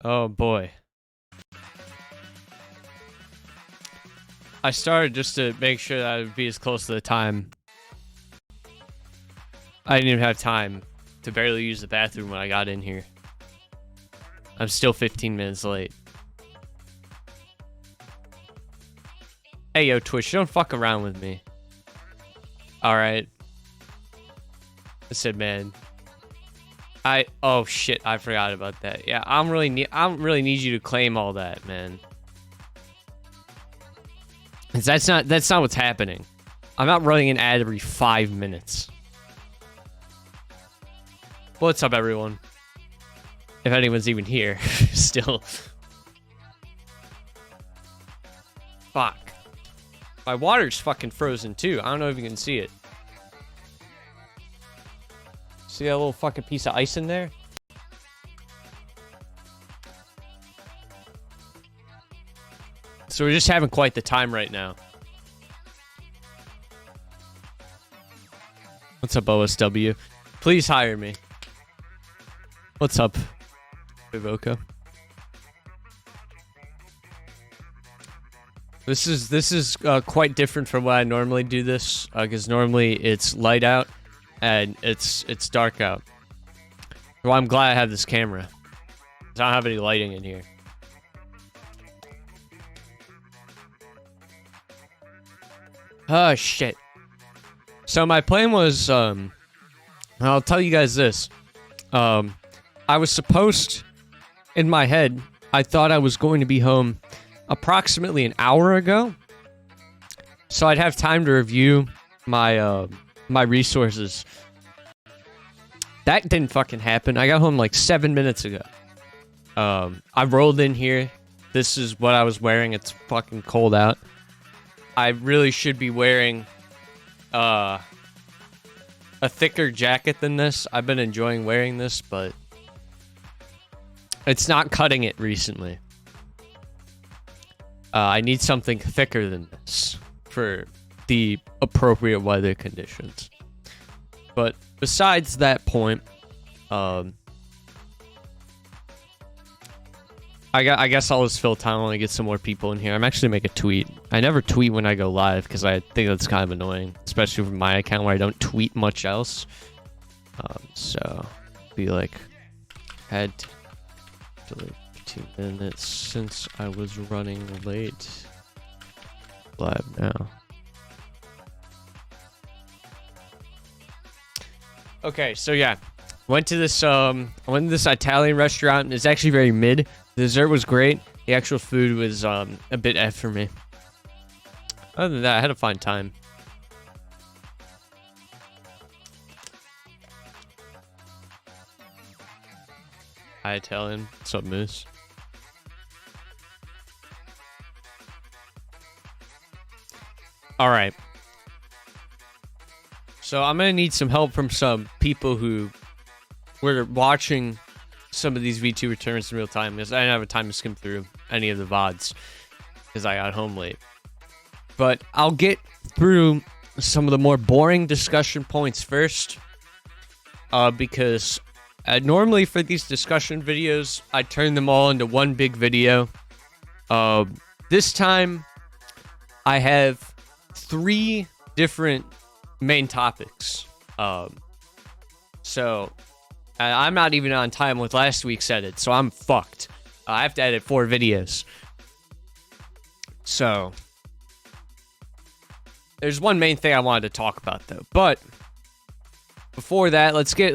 Oh boy. I started just to make sure that I would be as close to the time. I didn't even have time to barely use the bathroom when I got in here. I'm still 15 minutes late. Hey, yo, Twitch, don't fuck around with me. Alright. I said, man. Oh shit, I forgot about that. Yeah, I don't really need you to claim all that, man. 'Cause that's not what's happening. I'm not running an ad every 5 minutes. What's up, everyone? If anyone's even here, still. Fuck. My water's fucking frozen too. I don't know if you can see it. See that little fucking piece of ice in there? So we're just having quite the time right now. What's up, OSW? Please hire me. What's up, Vivoka? This is quite different from what I normally do this, because normally it's light out and it's dark out. Well, I'm glad I have this camera. 'Cause I don't have any lighting in here. Oh shit. So my plan was, I'll tell you guys this. I was supposed, in my head, I thought I was going to be home approximately an hour ago, so I'd have time to review my my resources. That didn't fucking happen. I got home like 7 minutes ago. I rolled in here. This is what I was wearing. It's fucking cold out. I really should be wearing a thicker jacket than this. I've been enjoying wearing this, but it's not cutting it recently. I need something thicker than this for the appropriate weather conditions. But besides that point, I guess I'll just fill time when I get some more people in here. I'm actually gonna make a tweet. I never tweet when I go live because I think that's kind of annoying, especially from my account where I don't tweet much else. So be like, had like 2 minutes since I was running late. Live now. Okay, so yeah, went to this Italian restaurant. It's actually very mid. The dessert was great. The actual food was a bit F for me. Other than that, I had a fine time. Hi, Italian. What's up, Moose? All right. So I'm gonna need some help from some people who were watching some of these VTuber tournaments in real time, because I didn't have time to skim through any of the VODs because I got home late. But I'll get through some of the more boring discussion points first, because normally for these discussion videos, I turn them all into one big video. This time, I have 3 different main topics. So I'm not even on time with last week's edit, so I'm fucked. I have to edit 4 videos. So there's one main thing I wanted to talk about though. But before that, let's get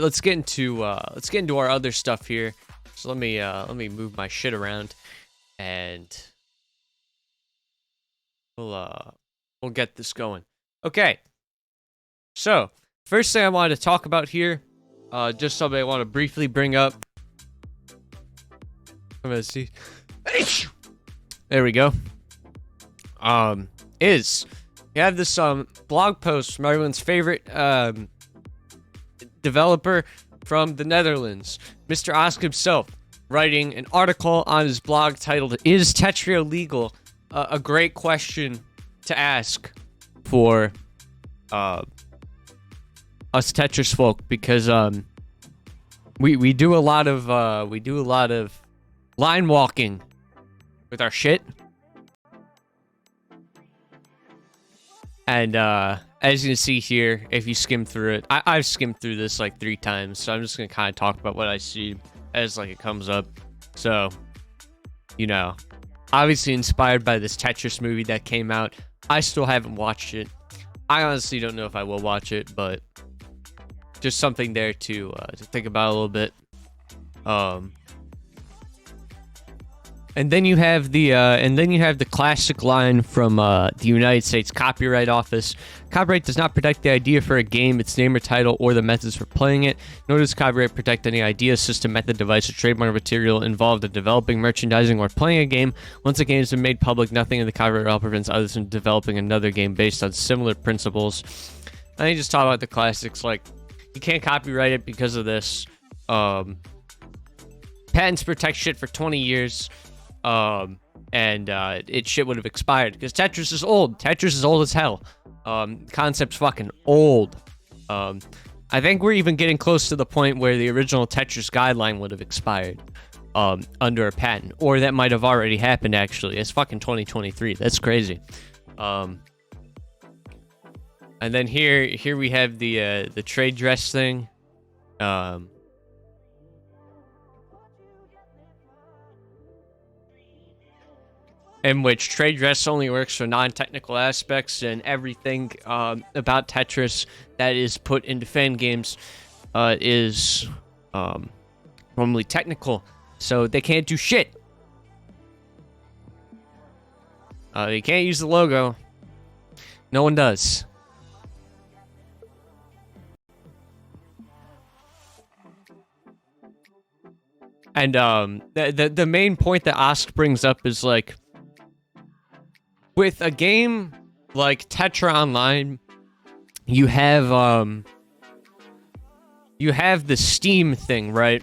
into our other stuff here. So let me move my shit around, and we'll get this going. Okay. So first thing I wanted to talk about here, just something I want to briefly bring up. I'm gonna see. There we go. Is you have this blog post from everyone's favorite developer from the Netherlands, Mr. Osk himself, writing an article on his blog titled "Is TETRIS Legal?" A great question to ask for us Tetris folk, because we do a lot of line walking with our shit. And as you can see here, if you skim through it, I've skimmed through this like 3 times, so I'm just gonna kind of talk about what I see as like it comes up. So, you know, obviously inspired by this Tetris movie that came out. I still haven't watched it. I honestly don't know if I will watch it, but just something there to think about a little bit. And then you have the classic line from the United States Copyright Office. Copyright does not protect the idea for a game, its name or title, or the methods for playing it. Nor does copyright protect any idea, system, method, device, or trademark material involved in developing, merchandising, or playing a game. Once a game has been made public, nothing in the copyright law prevents others from developing another game based on similar principles. I think just talk about the classics, like you can't copyright it because of this. Patents protect shit for 20 years. It shit would have expired because Tetris is old. Tetris is old as hell. Concept's fucking old. I think we're even getting close to the point where the original Tetris guideline would have expired, under a patent, or that might have already happened actually. It's fucking 2023. That's crazy. And then here we have the trade dress thing. In which trade dress only works for non-technical aspects, and everything about Tetris that is put into fan games is normally technical, so they can't do shit. They can't use the logo. No one does. And the main point that Osk brings up is like, with a game like Tetra Online, you have the Steam thing, right?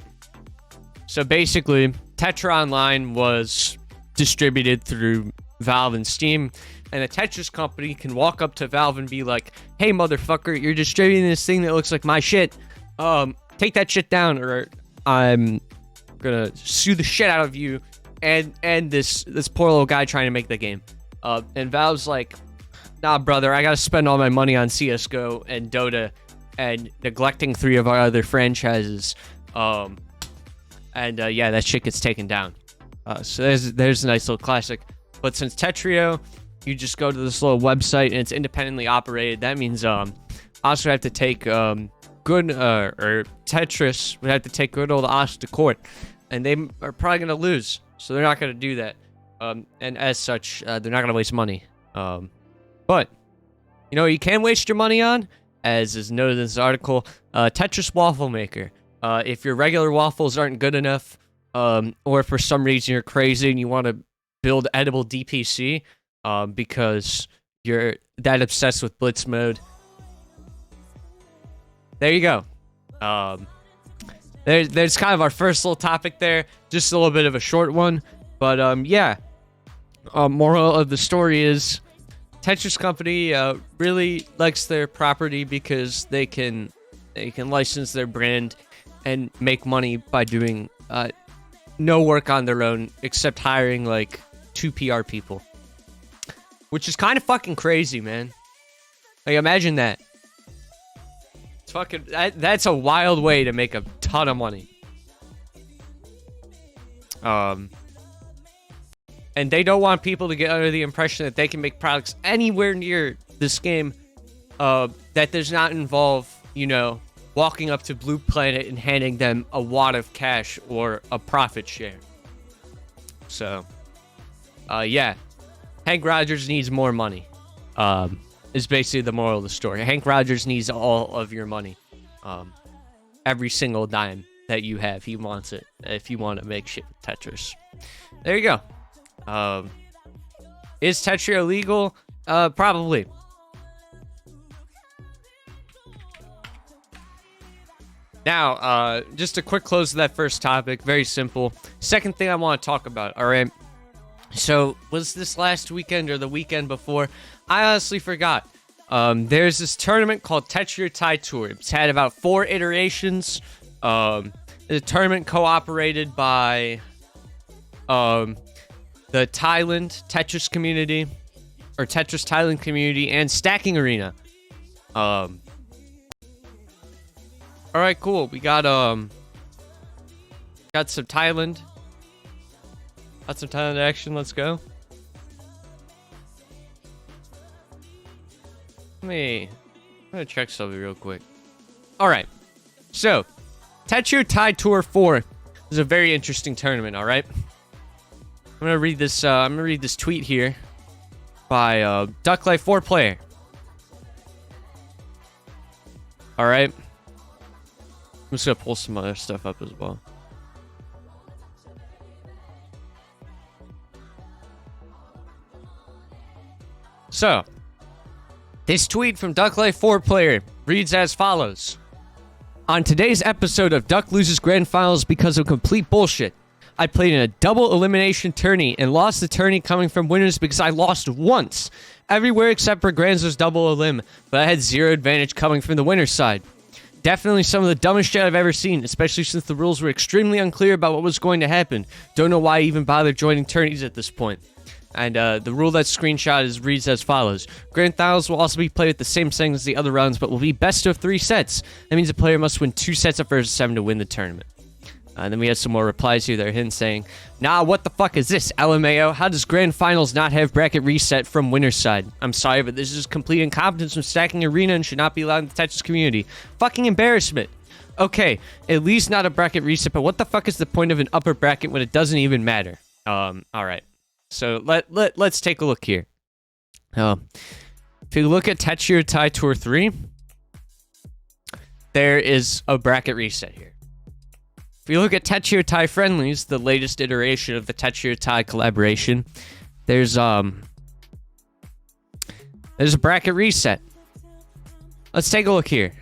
So basically, Tetra Online was distributed through Valve and Steam, and a Tetris company can walk up to Valve and be like, "Hey, motherfucker, you're distributing this thing that looks like my shit. Take that shit down, or I'm gonna sue the shit out of you and this poor little guy trying to make the game." And Valve's like, "Nah, brother, I gotta spend all my money on CSGO and Dota and neglecting 3 of our other franchises." Yeah, that shit gets taken down. So there's a nice little classic. But since Tetrio, you just go to this little website and it's independently operated, that means also have to take or Tetris would have to take good old Osk to court, and they are probably gonna lose, so they're not gonna do that. And as such, they're not gonna waste money. But you know, you can waste your money on, as is noted in this article, Tetris Waffle Maker. If your regular waffles aren't good enough, or for some reason you're crazy and you want to build edible DPC, because you're that obsessed with Blitz mode, there you go. There's kind of our first little topic there, just a little bit of a short one, but yeah. Moral of the story is, Tetris company really likes their property because they can license their brand and make money by doing no work on their own except hiring like 2 PR people, which is kind of fucking crazy, man. Like, imagine that. It's fucking that's a wild way to make a ton of money. And they don't want people to get under the impression that they can make products anywhere near this game that does not involve, you know, walking up to Blue Planet and handing them a wad of cash or a profit share. So, yeah. Hank Rogers needs more money, is basically the moral of the story. Hank Rogers needs all of your money. Every single dime that you have, he wants it if you want to make shit with Tetris. There you go. Is Tetris illegal? Probably. Now, just a quick close to that first topic. Very simple. Second thing I want to talk about, alright? So, was this last weekend or the weekend before? I honestly forgot. There's this tournament called TETRIS Tour. It's had about 4 iterations. The tournament cooperated by the Thailand Tetris community, or Tetris Thailand community, and Stacking Arena. All right, cool. We got some Thailand. Got some Thailand action. Let's go. I'm gonna check something real quick. All right, so TETRIS Tour 4 is a very interesting tournament. All right, I'm gonna read this. I'm gonna read this tweet here by Ducklife 4 player. All right, I'm just gonna pull some other stuff up as well. So, this tweet from Ducklife 4 player reads as follows. On today's episode of Duck Loses Grand Finals because of complete bullshit, I played in a double elimination tourney and lost the tourney coming from winners because I lost once, everywhere except for Granzo's double elim, but I had zero advantage coming from the winner's side. Definitely some of the dumbest shit I've ever seen, especially since the rules were extremely unclear about what was going to happen. Don't know why I even bothered joining tourneys at this point. And the rule that's screenshot reads as follows. Grand Finals will also be played at the same setting as the other rounds, but will be best of 3 sets. That means a player must win 2 sets of versus 7 to win the tournament. And then we have some more replies here that are him saying, nah, what the fuck is this, LMAO? How does Grand Finals not have bracket reset from winner's side? I'm sorry, but this is complete incompetence from Stacking Arena and should not be allowed in the Tetris community. Fucking embarrassment. Okay, at least not a bracket reset, but what the fuck is the point of an upper bracket when it doesn't even matter? Alright. So let's take a look here. If you look at TETRIS Tour 3, there is a bracket reset here. If you look at TETRIS Friendlies, the latest iteration of the TETRIS collaboration, there's a bracket reset. Let's take a look here.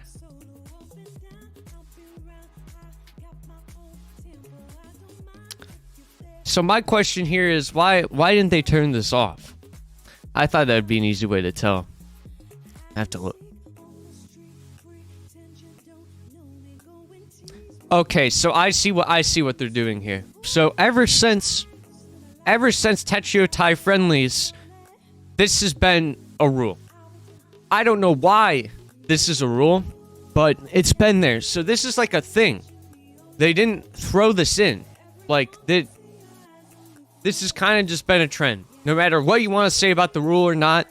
So my question here is, why didn't they turn this off? I thought that would be an easy way to tell. I have to look. Okay, so I see what they're doing here. So ever since TETRIS Friendlies, this has been a rule. I don't know why this is a rule, but it's been there. So this is like a thing. They didn't throw this in. Like, this has kind of just been a trend. No matter what you want to say about the rule or not,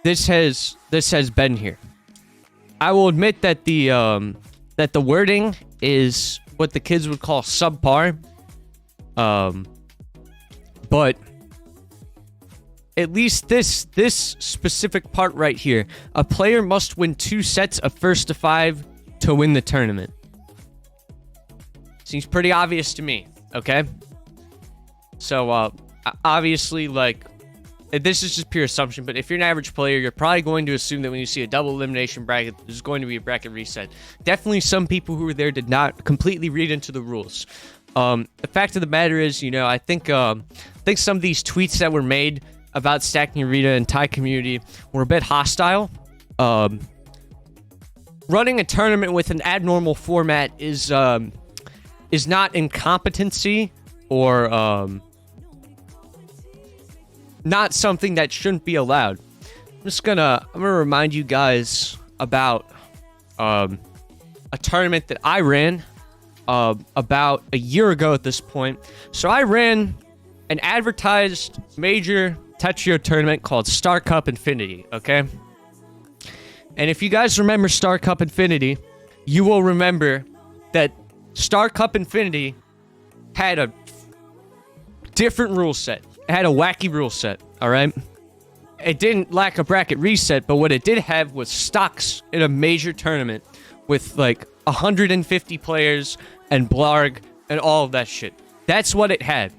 this has been here. I will admit that the wording is what the kids would call subpar. But at least this specific part right here, a player must win 2 sets of first to 5 to win the tournament. Seems pretty obvious to me, okay? So, obviously, like, this is just pure assumption, but if you're an average player, you're probably going to assume that when you see a double elimination bracket, there's going to be a bracket reset. Definitely some people who were there did not completely read into the rules. The fact of the matter is, you know, I think some of these tweets that were made about Stacking Arena and Thai community were a bit hostile. Running a tournament with an abnormal format is not incompetency or not something that shouldn't be allowed. I'm gonna remind you guys about a tournament that I ran about a year ago at this point. So I ran an advertised major TETRIS tournament called Star Cup Infinity, okay? And if you guys remember Star Cup Infinity, you will remember that Star Cup Infinity had a different rule set. It had a wacky rule set, alright? It didn't lack a bracket reset, but what it did have was stocks in a major tournament with like 150 players and blarg and all of that shit. That's what it had.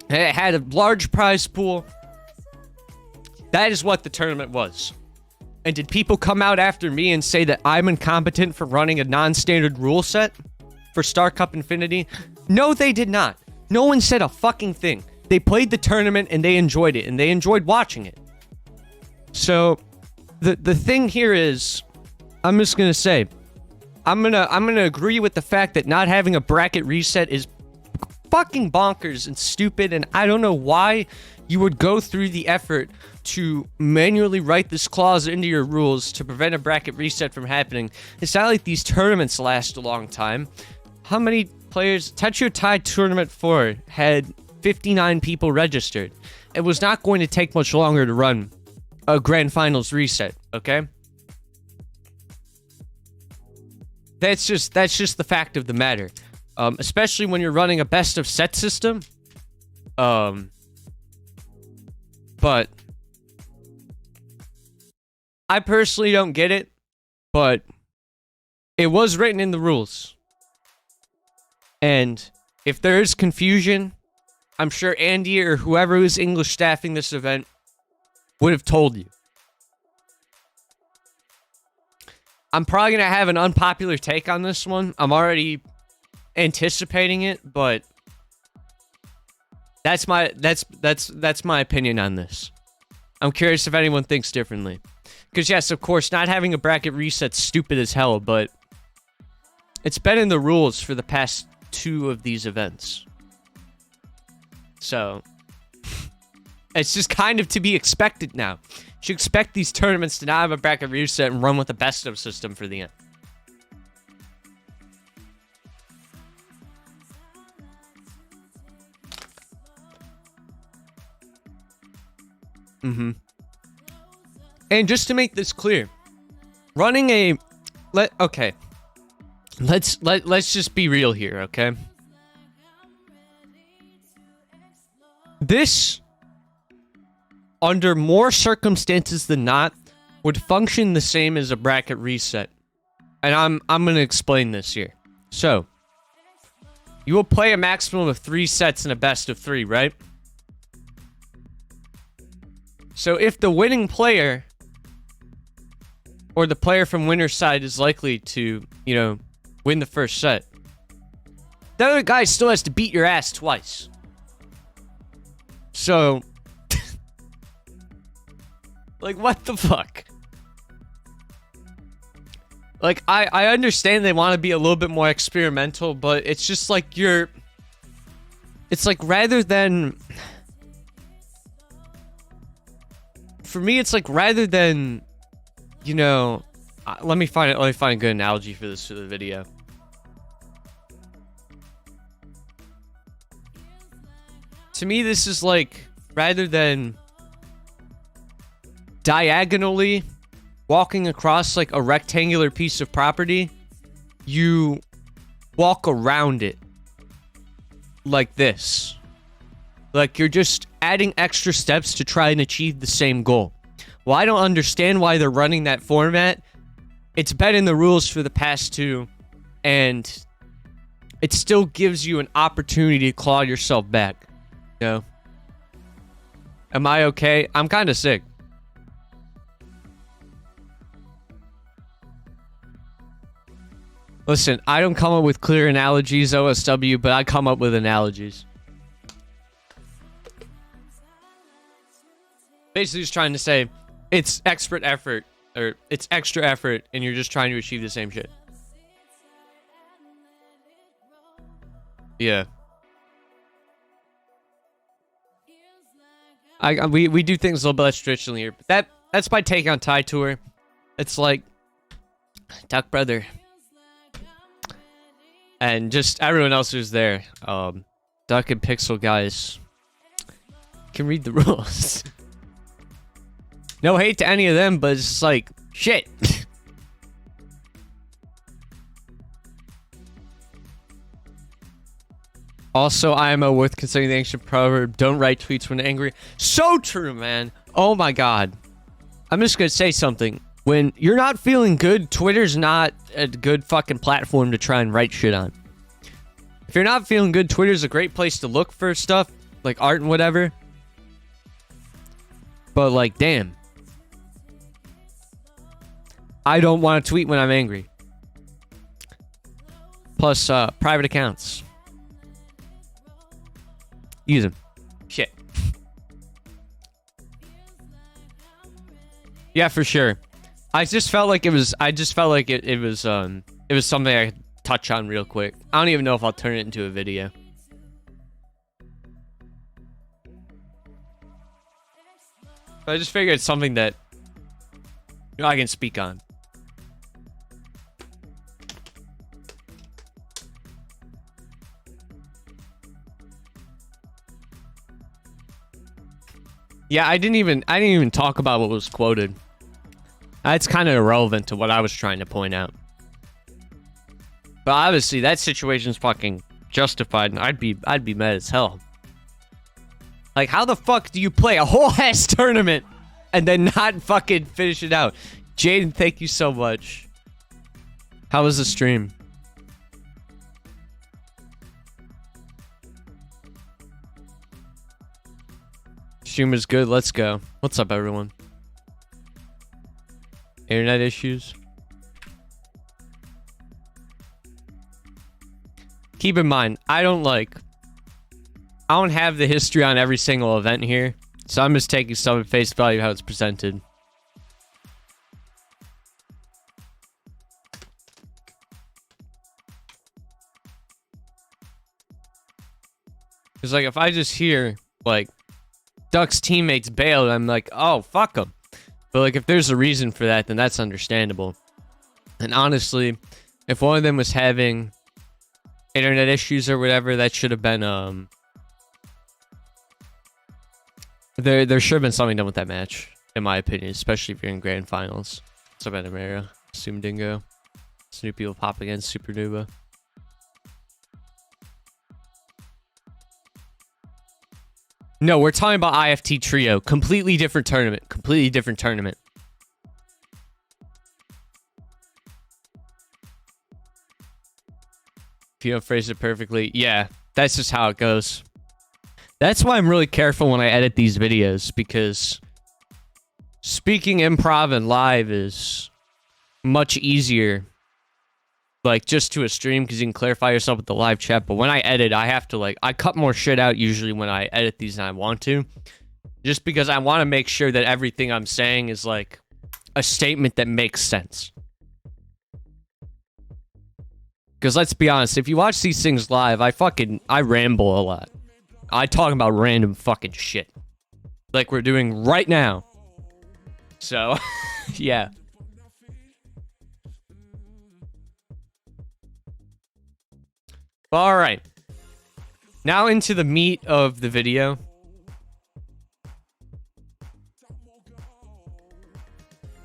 And it had a large prize pool. That is what the tournament was. And did people come out after me and say that I'm incompetent for running a non-standard rule set for Star Cup Infinity? No, they did not. No one said a fucking thing. They played the tournament and they enjoyed it, and they enjoyed watching it. So, the thing here is, I'm just gonna say, I'm gonna agree with the fact that not having a bracket reset is fucking bonkers and stupid, and I don't know why you would go through the effort to manually write this clause into your rules to prevent a bracket reset from happening. It's not like these tournaments last a long time. How many players? TETRIS Tournament 4 had 59 people registered. It was not going to take much longer to run a grand finals reset, okay? That's just the fact of the matter. Especially when you're running a best of set system. But I personally don't get it, but it was written in the rules. And if there is confusion, I'm sure Andy or whoever was English staffing this event would have told you. I'm probably going to have an unpopular take on this one. I'm already anticipating it, but that's my opinion on this. I'm curious if anyone thinks differently. Because yes, of course, not having a bracket reset's stupid as hell, but it's been in the rules for the past 2 of these events. So it's just kind of to be expected now. You should expect these tournaments to not have a bracket reset and run with the best of system for the end. And just to make this clear, running a let's just be real here, okay? This, under more circumstances than not, would function the same as a bracket reset. And I'm going to explain this here. So, you will play a maximum of 3 sets in a best of 3, right? So if the winning player, or the player from winner's side is likely to, you know, win the first set, the other guy still has to beat your ass twice. So, like, what the fuck? Like, I understand they want to be a little bit more experimental, but it's just like it's like rather than... For me, it's like rather than, you know... let me find a good analogy for this for the video. To me, this is like, rather than diagonally walking across like a rectangular piece of property, you walk around it like this. Like you're just adding extra steps to try and achieve the same goal. Well, I don't understand why they're running that format. It's been in the rules for the past 2, and it still gives you an opportunity to claw yourself back. You know? Am I okay? I'm kind of sick. Listen, I don't come up with clear analogies, OSW, but I come up with analogies. Basically just trying to say it's expert effort, or it's extra effort, and you're just trying to achieve the same shit. Yeah. We do things a little bit less traditionally here, but that's my take on TIE Tour. It's like Duck Brother and just everyone else who's there. Duck and Pixel guys can read the rules. No hate to any of them, but it's just like shit. Also, IMO worth considering the ancient proverb, don't write tweets when angry. So true, man. Oh my god. I'm just gonna say something. When you're not feeling good, Twitter's not a good fucking platform to try and write shit on. If you're not feeling good, Twitter's a great place to look for stuff, like art and whatever. But like, damn. I don't want to tweet when I'm angry. Plus, private accounts. Use them. Shit. Yeah, for sure. I just felt like it was. It was something I could touch on real quick. I don't even know if I'll turn it into a video. But I just figured it's something that I can speak on. Yeah, I didn't even talk about what was quoted. That's kind of irrelevant to what I was trying to point out. But obviously, that situation's fucking justified, and I'd be mad as hell. Like, how the fuck do you play a whole ass tournament and then not fucking finish it out? Jaden, thank you so much. How was the stream? Stream was good. Let's go. What's up, everyone? Internet issues. Keep in mind, I don't have the history on every single event here, so I'm just taking some at face value how it's presented. Because, like, if I just hear, like, Duck's teammates bailed, I'm like, oh, fuck them. But, like, if there's a reason for that, then that's understandable. And honestly, if one of them was having internet issues or whatever, that should have been, there should have been something done with that match, in my opinion, especially if you're in grand finals. What's up, Anamara? Assume Dingo. Snoopy will pop against Super Nuba. No, we're talking about IFT Trio. Completely different tournament. Completely different tournament. If you don't phrase it perfectly, yeah, that's just how it goes. That's why I'm really careful when I edit these videos, because speaking improv and live is much easier, like, just to a stream, because you can clarify yourself with the live chat. But when I edit, I have to, like, I cut more shit out usually when I edit these than I want to, just because I want to make sure that everything I'm saying is, like, a statement that makes sense. Because let's be honest, if you watch these things live, I ramble a lot. I talk about random fucking shit. Like we're doing right now. So, yeah. Alright. Now into the meat of the video.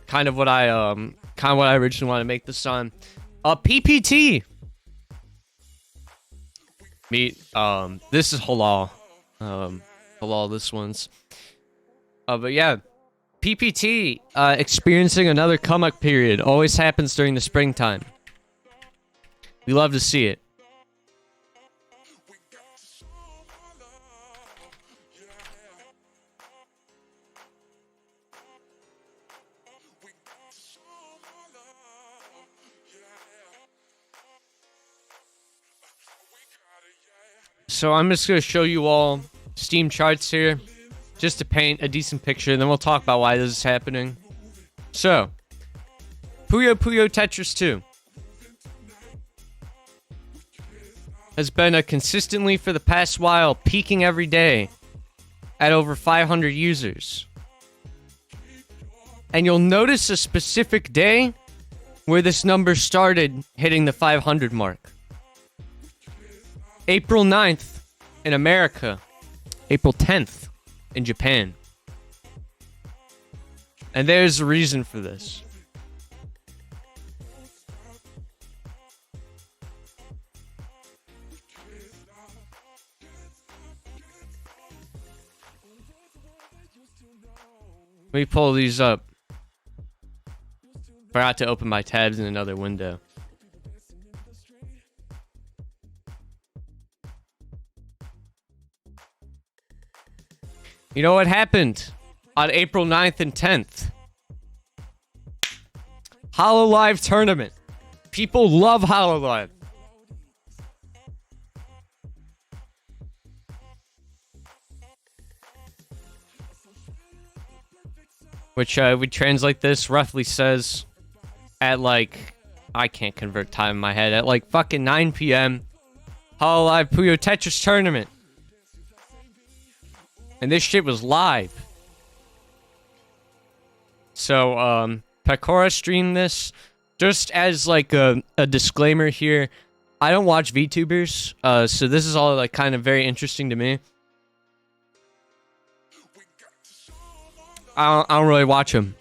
Kind of what I originally wanted to make this on. PPT. Meat. This is halal. Halal, this one's. But yeah. PPT, experiencing another come-up period. Always happens during the springtime. We love to see it. So I'm just going to show you all Steam charts here, just to paint a decent picture, and then we'll talk about why this is happening. So, Puyo Tetris 2 has been consistently for the past while peaking every day at over 500 users. And you'll notice a specific day where this number started hitting the 500 mark. April 9th in America. April 10th in Japan. And there's a reason for this. Let me pull these up. Forgot to open my tabs in another window. You know what happened on April 9th and 10th? HoloLive tournament. People love HoloLive. Which we translate this roughly says at like, I can't convert time in my head, at like fucking 9 p.m. HoloLive Puyo Tetris tournament. And this shit was live. So, Pecora streamed this. Just as, like, a disclaimer here, I don't watch VTubers, so this is all, like, kind of very interesting to me. I don't really watch them.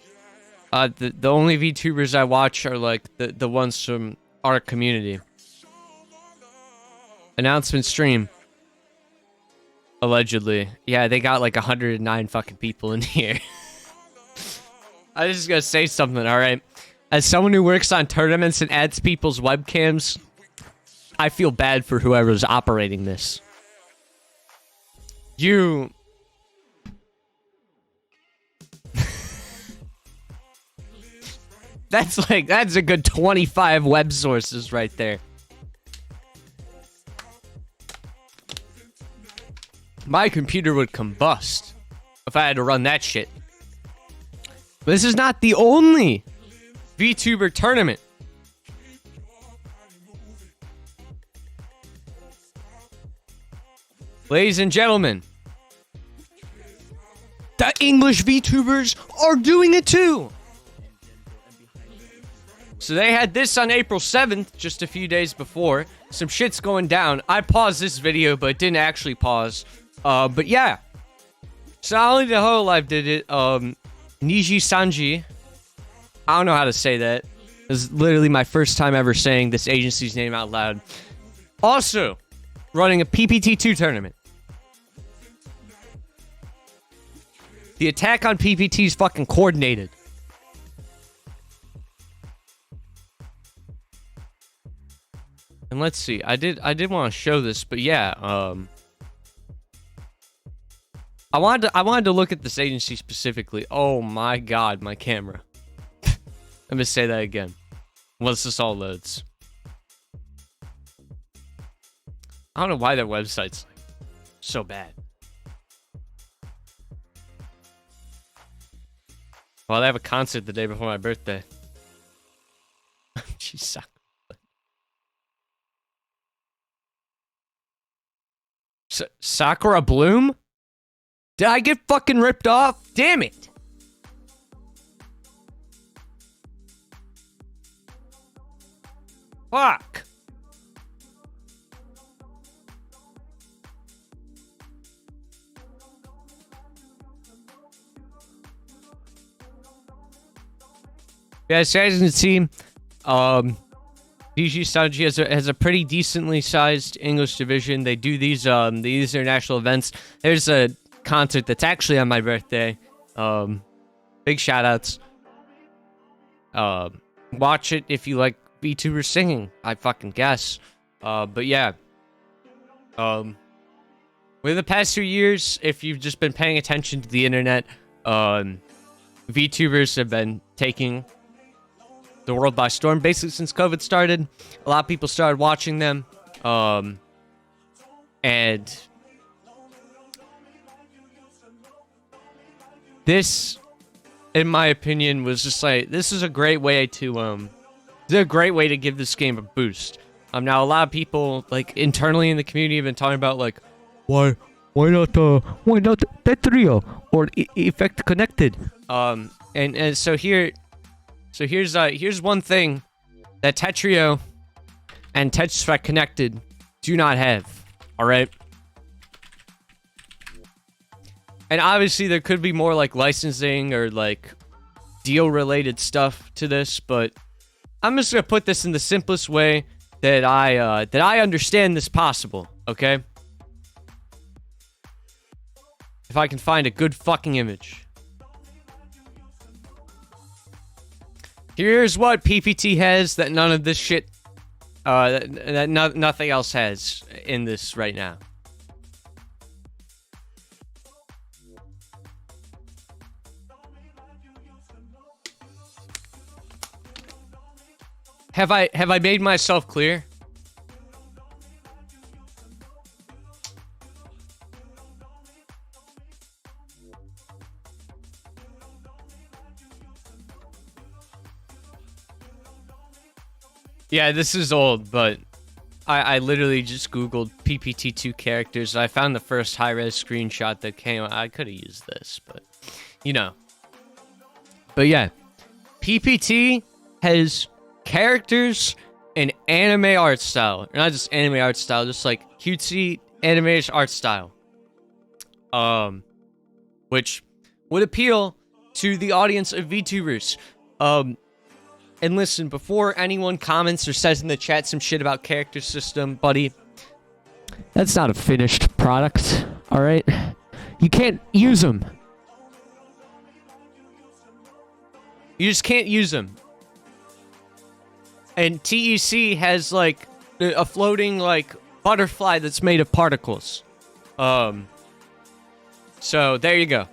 The only VTubers I watch are, like, the ones from our community. Announcement stream. Allegedly. Yeah, they got, like, 109 fucking people in here. I was just gonna say something, alright? As someone who works on tournaments and adds people's webcams, I feel bad for whoever's operating this. You... that's a good 25 web sources right there. My computer would combust if I had to run that shit. But this is not the only VTuber tournament. Ladies and gentlemen, the English VTubers are doing it too. So they had this on April 7th, just a few days before. Some shit's going down. I paused this video, but it didn't actually pause. But yeah. So not only the Hololive did it, Niji Sanji. I don't know how to say that. This is literally my first time ever saying this agency's name out loud. Also, running a PPT2 tournament. The attack on PPT is fucking coordinated. And let's see. I did want to show this, but yeah, I wanted to look at this agency specifically. Oh my god, my camera. Let me say that again. Once this all loads. I don't know why their website's so bad. Well, they have a concert the day before my birthday. Jeez. Sakura Bloom? Did I get fucking ripped off? Damn it! Fuck! Yeah, as you guys can see, DG Sanji has a pretty decently sized English division. They do these international events. There's a concert that's actually on my birthday. Big shout outs. Watch it if you like VTubers singing, I fucking guess. But yeah. Within the past 2 years, if you've just been paying attention to the internet, VTubers have been taking the world by storm. Basically, since COVID started, a lot of people started watching them. And this, in my opinion, was just like, this is a great way to, give this game a boost. Now a lot of people, like, internally in the community have been talking about, like, why not TETRIS or Effect Connected? And so here's one thing that TETRIS and TETRIS Connected do not have. All right. And obviously there could be more like licensing or like deal related stuff to this, but I'm just gonna put this in the simplest way that I understand this possible. Okay. If I can find a good fucking image. Here's what PPT has that none of this shit, nothing else has in this right now. Have I made myself clear? Yeah, this is old, but I literally just Googled PPT2 characters. I found the first high-res screenshot that came. I could have used this, but, you know. But yeah, PPT has characters and anime art style. Or not just anime art style, just like cutesy animation art style. Which would appeal to the audience of VTubers. And listen, before anyone comments or says in the chat some shit about character system, buddy, that's not a finished product, alright? You can't use them. You just can't use them. And TEC has, like, a floating, like, butterfly that's made of particles. So, there you go.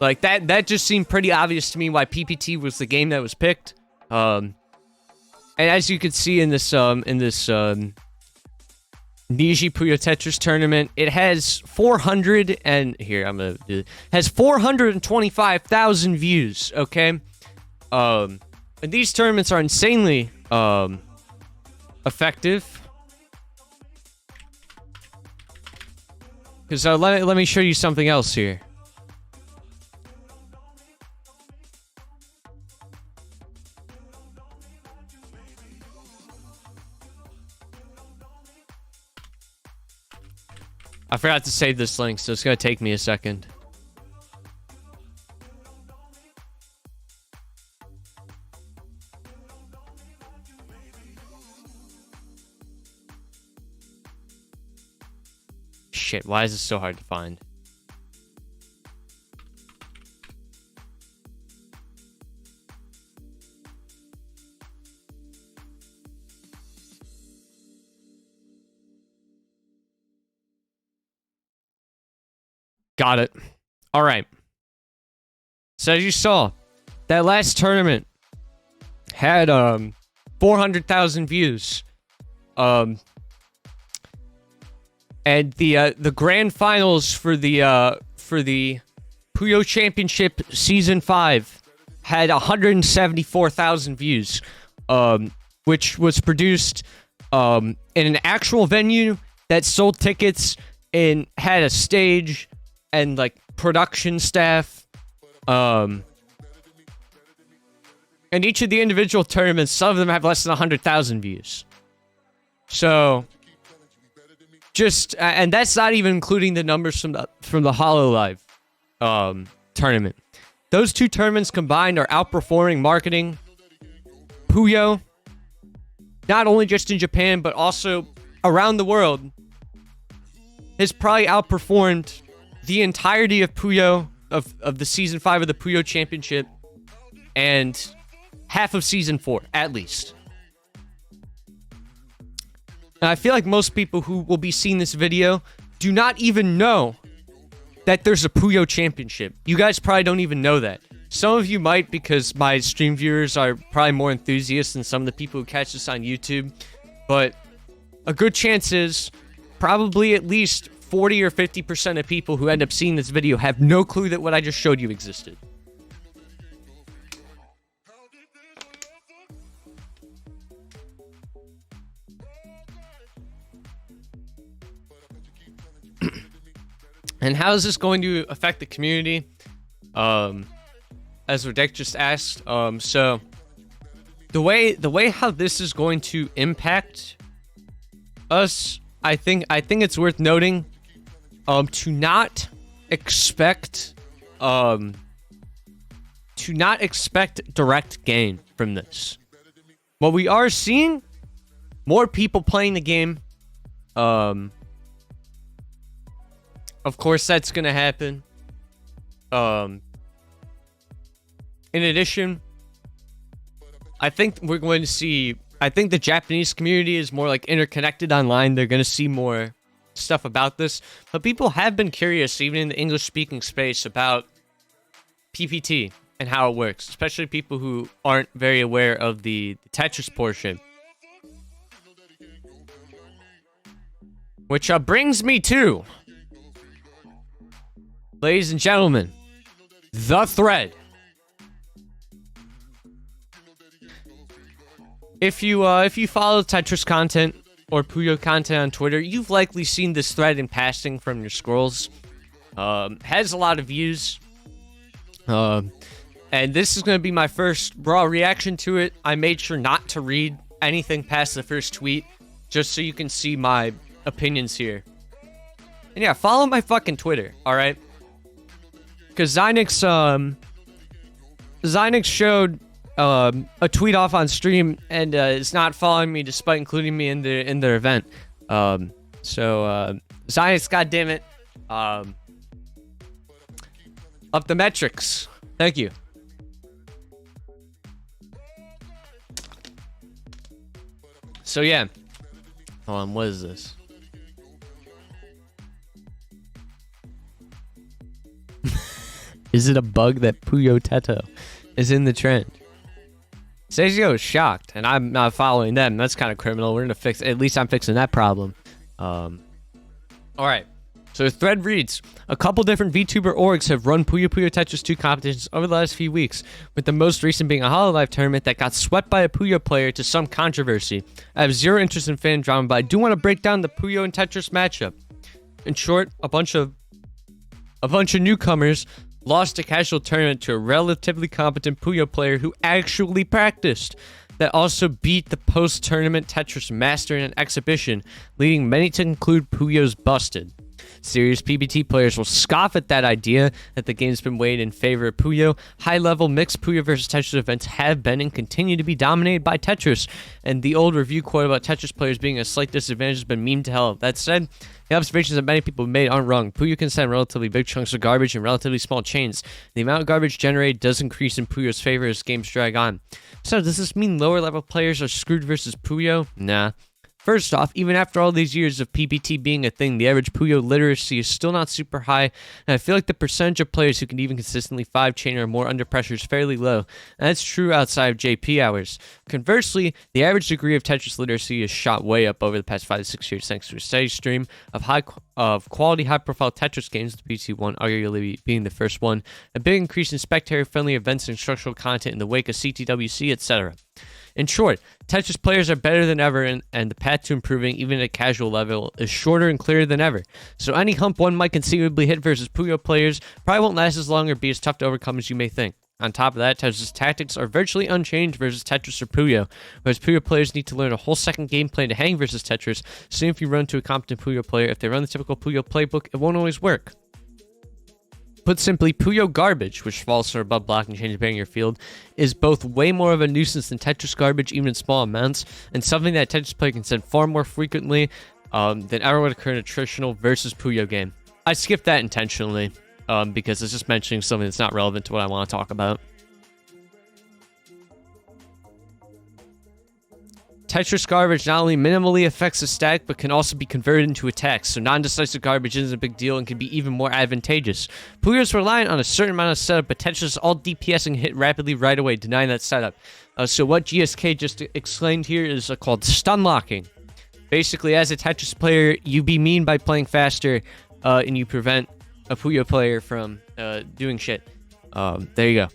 Like, that just seemed pretty obvious to me why PPT was the game that was picked. And as you can see in this, Niji Puyo Tetris tournament, it has 425,000 views, okay? And these tournaments are insanely, effective. Because, let me show you something else here. I forgot to save this link, so it's gonna take me a second. Shit, why is this so hard to find? Got it. All right. So as you saw, that last tournament had 400,000 views. And the grand finals for the Puyo Championship Season 5 had 174,000 views, which was produced in an actual venue that sold tickets and had a stage and, like, production staff. And each of the individual tournaments, some of them have less than 100,000 views. So, just, and that's not even including the numbers from the HoloLive tournament. Those two tournaments combined are outperforming marketing Puyo, not only just in Japan, but also around the world. Has probably outperformed the entirety of Puyo, of the Season 5 of the Puyo Championship, and half of Season 4, at least. And I feel like most people who will be seeing this video do not even know that there's a Puyo Championship. You guys probably don't even know that. Some of you might, because my stream viewers are probably more enthusiasts than some of the people who catch this on YouTube. But a good chance is probably at least 40 or 50% of people who end up seeing this video have no clue that what I just showed you existed. And how is this going to affect the community? As Rick just asked. So the way how this is going to impact us, I think it's worth noting to not expect direct gain from this. What we are seeing, more people playing the game. Of course, that's gonna happen. In addition, I think we're going to see. I think the Japanese community is more like interconnected online. They're gonna see more stuff about this, but people have been curious, even in the English-speaking space, about PPT and how it works, especially people who aren't very aware of the Tetris portion. Which brings me to, ladies and gentlemen, the thread. If you follow Tetris content or Puyo content on Twitter, you've likely seen this thread in passing from your scrolls. Has a lot of views. And this is going to be my first raw reaction to it. I made sure not to read anything past the first tweet, just so you can see my opinions here. And yeah, follow my fucking Twitter, alright? Because Zynex showed a tweet off on stream, and is not following me despite including me in their event. So Zynex, goddammit. Up the metrics. Thank you. So yeah. Hold on, what is this? Is it a bug that Puyo Teto is in the trend? Sazio is shocked, and I'm not following them. That's kind of criminal. We're gonna fix. At least I'm fixing that problem. All right. So the thread reads, a couple different VTuber orgs have run Puyo Puyo Tetris 2 competitions over the last few weeks, with the most recent being a Hololive tournament that got swept by a Puyo player to some controversy. I have zero interest in fan drama, but I do want to break down the Puyo and Tetris matchup. In short, a bunch of newcomers lost a casual tournament to a relatively competent Puyo player who actually practiced, that also beat the post-tournament Tetris master in an exhibition, leading many to conclude Puyo's busted. Serious PBT players will scoff at that idea that the game's been weighed in favor of Puyo. High-level mixed Puyo versus Tetris events have been and continue to be dominated by Tetris, and the old review quote about Tetris players being a slight disadvantage has been memed to hell. That said, the observations that many people have made aren't wrong. Puyo can send relatively big chunks of garbage in relatively small chains. The amount of garbage generated does increase in Puyo's favor as games drag on. So, does this mean lower-level players are screwed versus Puyo? Nah. First off, even after all these years of PBT being a thing, the average Puyo literacy is still not super high, and I feel like the percentage of players who can even consistently 5-chain or more under pressure is fairly low, and that's true outside of JP hours. Conversely, the average degree of Tetris literacy is shot way up over the past 5 to 6 years thanks to a steady stream of quality high-profile Tetris games, the BT1 arguably being the first one, a big increase in spectator-friendly events and instructional content in the wake of CTWC, etc. In short, Tetris players are better than ever, and the path to improving, even at a casual level, is shorter and clearer than ever. So any hump one might conceivably hit versus Puyo players probably won't last as long or be as tough to overcome as you may think. On top of that, Tetris tactics are virtually unchanged versus Tetris or Puyo, whereas Puyo players need to learn a whole second game plan to hang versus Tetris, so if you run to a competent Puyo player, if they run the typical Puyo playbook, it won't always work. Put simply, Puyo garbage, which falls for above blocking change bearing your field, is both way more of a nuisance than Tetris garbage, even in small amounts, and something that a Tetris player can send far more frequently than ever would occur in a traditional versus Puyo game. I skipped that intentionally, because it's just mentioning something that's not relevant to what I want to talk about. Tetris garbage not only minimally affects the stack, but can also be converted into attacks, so non-decisive garbage isn't a big deal and can be even more advantageous. Puyo is reliant on a certain amount of setup, but Tetris is all DPS and hit rapidly right away, denying that setup. So what GSK just explained here is called stun locking. Basically, as a Tetris player, you be mean by playing faster, and you prevent a Puyo player from doing shit. There you go.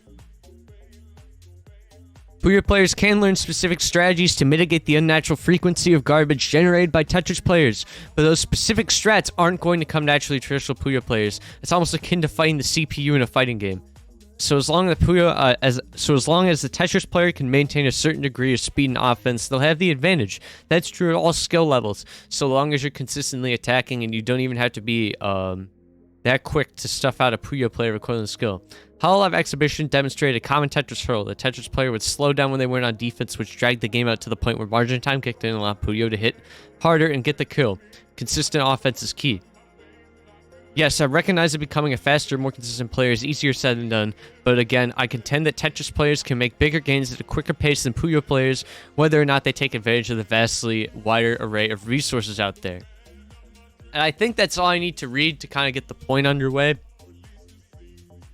Puyo players can learn specific strategies to mitigate the unnatural frequency of garbage generated by Tetris players, but those specific strats aren't going to come naturally to traditional Puyo players. It's almost akin to fighting the CPU in a fighting game. So as long as the Tetris player can maintain a certain degree of speed and offense, they'll have the advantage. That's true at all skill levels, so long as you're consistently attacking and you don't even have to be that quick to stuff out a Puyo player with equivalent skill. Hololive Exhibition demonstrated a common Tetris hurdle. The Tetris player would slow down when they weren't on defense, which dragged the game out to the point where margin time kicked in and allowed Puyo to hit harder and get the kill. Consistent offense is key. Yes, I recognize that becoming a faster, more consistent player is easier said than done, but again, I contend that Tetris players can make bigger gains at a quicker pace than Puyo players, whether or not they take advantage of the vastly wider array of resources out there. And I think that's all I need to read to kind of get the point underway.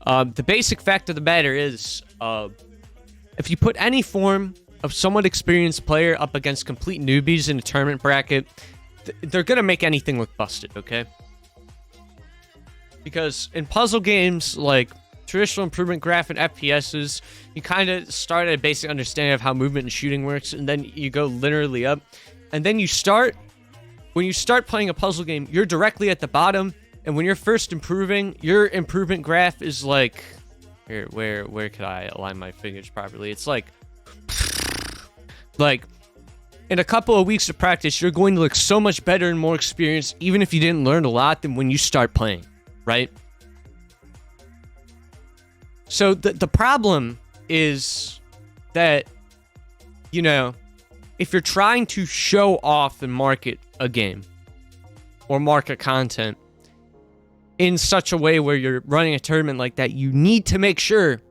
The basic fact of the matter is, if you put any form of somewhat experienced player up against complete newbies in a tournament bracket, they're going to make anything look busted, okay? Because in puzzle games like traditional improvement graph and FPSs, you kind of start at a basic understanding of how movement and shooting works, and then you go linearly up. And then when you start playing a puzzle game, you're directly at the bottom, and when you're first improving, your improvement graph is like Here, where could I align my fingers properly? It's like in a couple of weeks of practice, you're going to look so much better and more experienced, even if you didn't learn a lot, than when you start playing, right? So the problem is that, you know, if you're trying to show off and market a game or market content in such a way where you're running a tournament like that, you need to make sure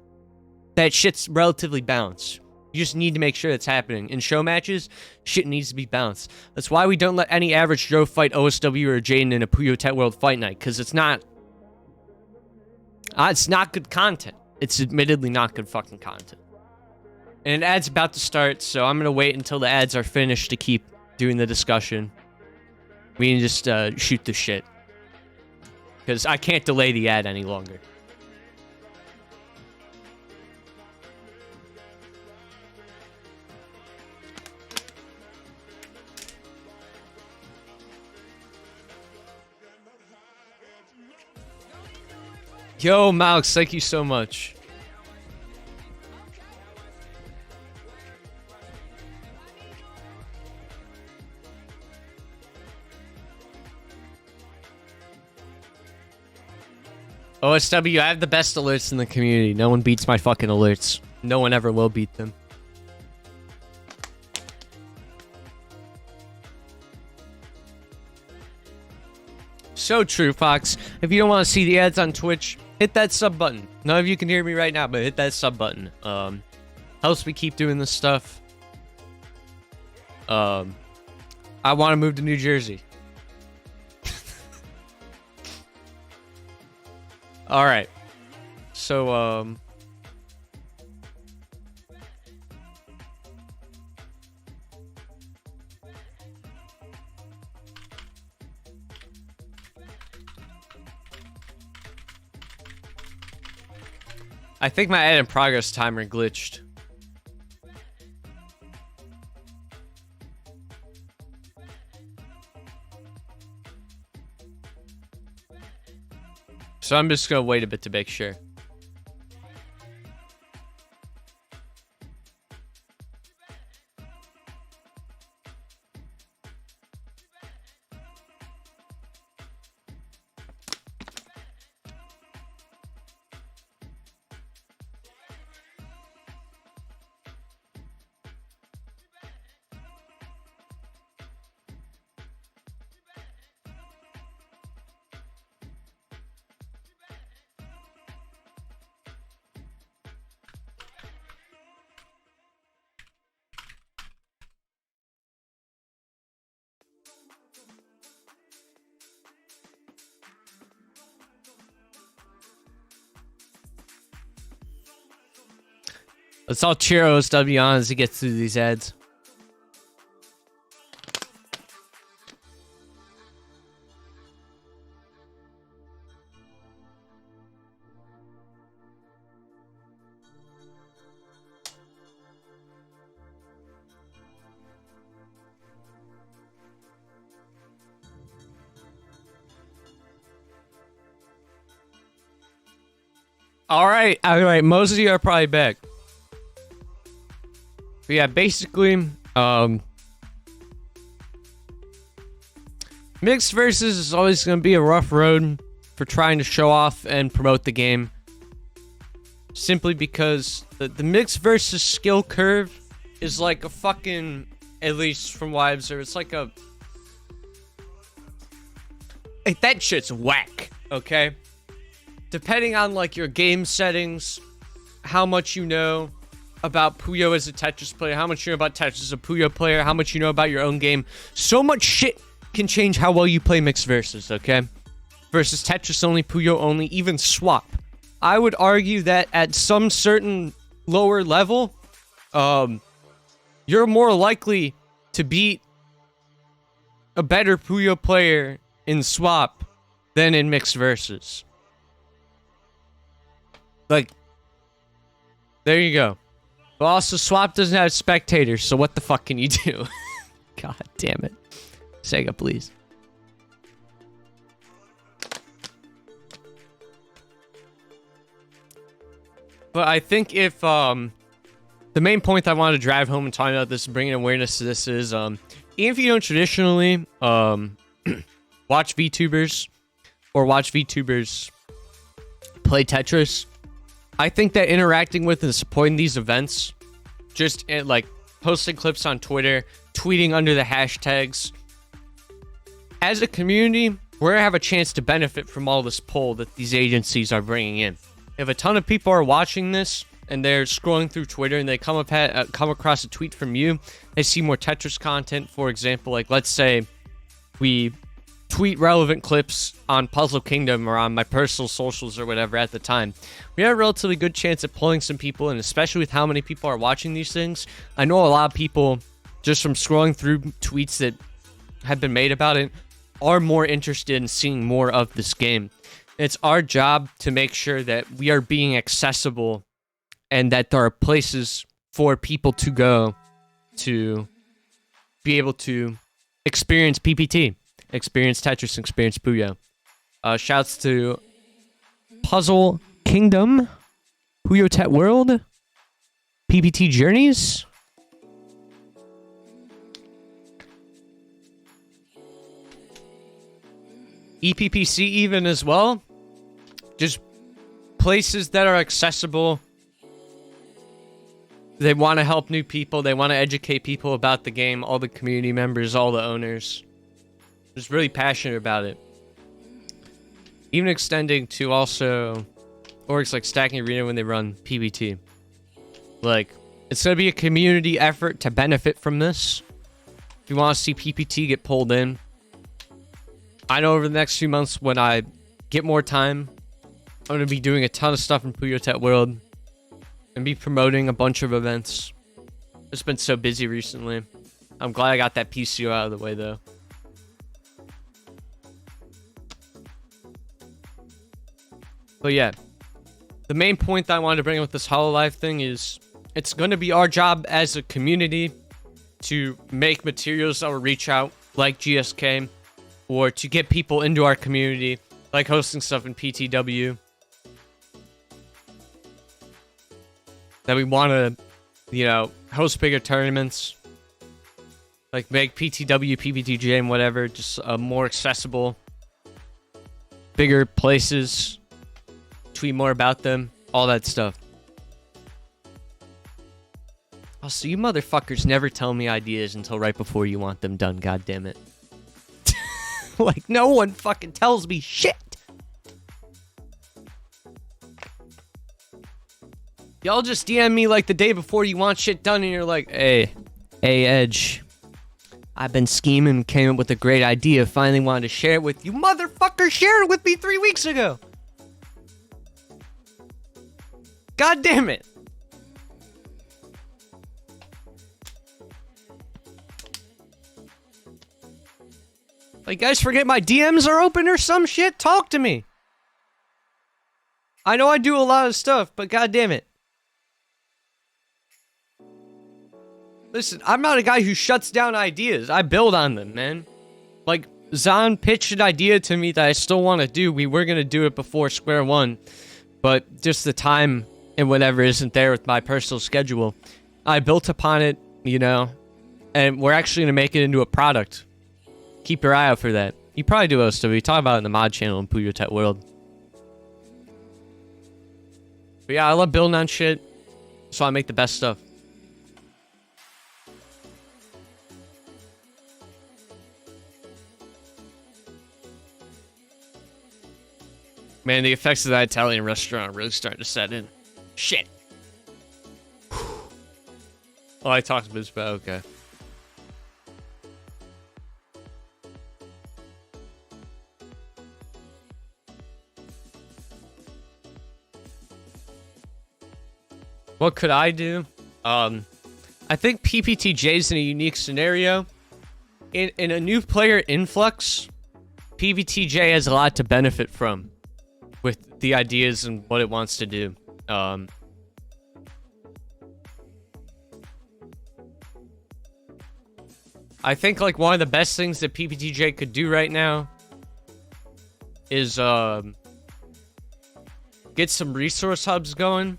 that shit's relatively balanced. You just need to make sure it's happening. In show matches, shit needs to be balanced. That's why we don't let any average Joe fight OSW or Jaden in a PUYO Tet World Fight Night, because it's not good content. It's admittedly not good fucking content. And an ad's about to start, so I'm gonna wait until the ads are finished to keep doing the discussion. We can just shoot the shit. Because I can't delay the ad any longer. Yo, Malx, thank you so much. OSW, I have the best alerts in the community. No one beats my fucking alerts. No one ever will beat them. So true, Fox. If you don't want to see the ads on Twitch, hit that sub button. None of you can hear me right now, but hit that sub button. Helps me keep doing this stuff. I want to move to New Jersey. All right. So, I think my add in progress timer glitched. So I'm just gonna wait a bit to make sure. Let's all cheer OSW on as he gets through these ads. All right, most of you are probably back. But yeah, basically, mixed versus is always going to be a rough road for trying to show off and promote the game. Simply because the mixed versus skill curve is like a fucking, at least from what I observe, it's like a... Like, that shit's whack, okay? Depending on, like, your game settings, how much you know about PUYO as a Tetris player, how much you know about Tetris as a PUYO player, how much you know about your own game. So much shit can change how well you play mixed versus, okay? Versus Tetris only, PUYO only, even swap. I would argue that at some certain lower level, you're more likely to beat a better PUYO player in swap than in mixed versus. Like, there you go. But also, swap doesn't have spectators, so what the fuck can you do? God damn it. Sega, please. But I think if the main point I want to drive home and talking about this, bringing awareness to this is even if you don't traditionally watch VTubers or watch VTubers play Tetris, I think that interacting with and supporting these events, just like posting clips on Twitter, tweeting under the hashtags, as a community, we're gonna have a chance to benefit from all this pull that these agencies are bringing in. If a ton of people are watching this and they're scrolling through Twitter and they come across a tweet from you, they see more Tetris content. For example, like let's say we tweet relevant clips on Puzzle Kingdom or on my personal socials or whatever at the time, we have a relatively good chance at pulling some people, and especially with how many people are watching these things. I know a lot of people, just from scrolling through tweets that have been made about it, are more interested in seeing more of this game. It's our job to make sure that we are being accessible and that there are places for people to go to be able to experience PPT, experience Tetris, experience PUYO. Shouts to Puzzle Kingdom, PUYO Tet World, PPT Journeys. EPPC even as well. Just places that are accessible. They want to help new people. They want to educate people about the game. All the community members, all the owners. Just really passionate about it. Even extending to also orgs like Stacking Arena when they run PBT. Like, it's going to be a community effort to benefit from this. If you want to see PPT get pulled in, I know over the next few months when I get more time, I'm going to be doing a ton of stuff in PUYO Tet World and be promoting a bunch of events. It's been so busy recently. I'm glad I got that PCO out of the way though. But yeah, the main point that I wanted to bring up with this HoloLive thing is it's going to be our job as a community to make materials that will reach out like GSK, or to get people into our community, like hosting stuff in PTW. That we want to, you know, host bigger tournaments. Like make PTW, PPTJ, and whatever just more accessible. Bigger places. Tweet more about them. All that stuff. Also, you motherfuckers never tell me ideas until right before you want them done, goddammit. Like, no one fucking tells me shit. Y'all just DM me like the day before you want shit done and you're like, hey, Edge. I've been scheming, came up with a great idea, finally wanted to share it with you. Motherfucker, shared it with me 3 weeks ago. God damn it. Like, guys, forget my DMs are open or some shit? Talk to me. I know I do a lot of stuff, but god damn it. Listen, I'm not a guy who shuts down ideas. I build on them, man. Like, Zahn pitched an idea to me that I still want to do. We were going to do it before square one, but just the time and whatever isn't there with my personal schedule. I built upon it, you know, and we're actually going to make it into a product. Keep your eye out for that. You probably do OSW. We talk about it in the mod channel in PUYO Tet World. But yeah, I love building on shit, so I make the best stuff. Man, the effects of that Italian restaurant are really starting to set in. Shit. Oh, I talked about this, but okay. What could I do? I think PPTJ is in a unique scenario. In a new player influx, PPTJ has a lot to benefit from with the ideas and what it wants to do. I think like one of the best things that PPTJ could do right now is get some resource hubs going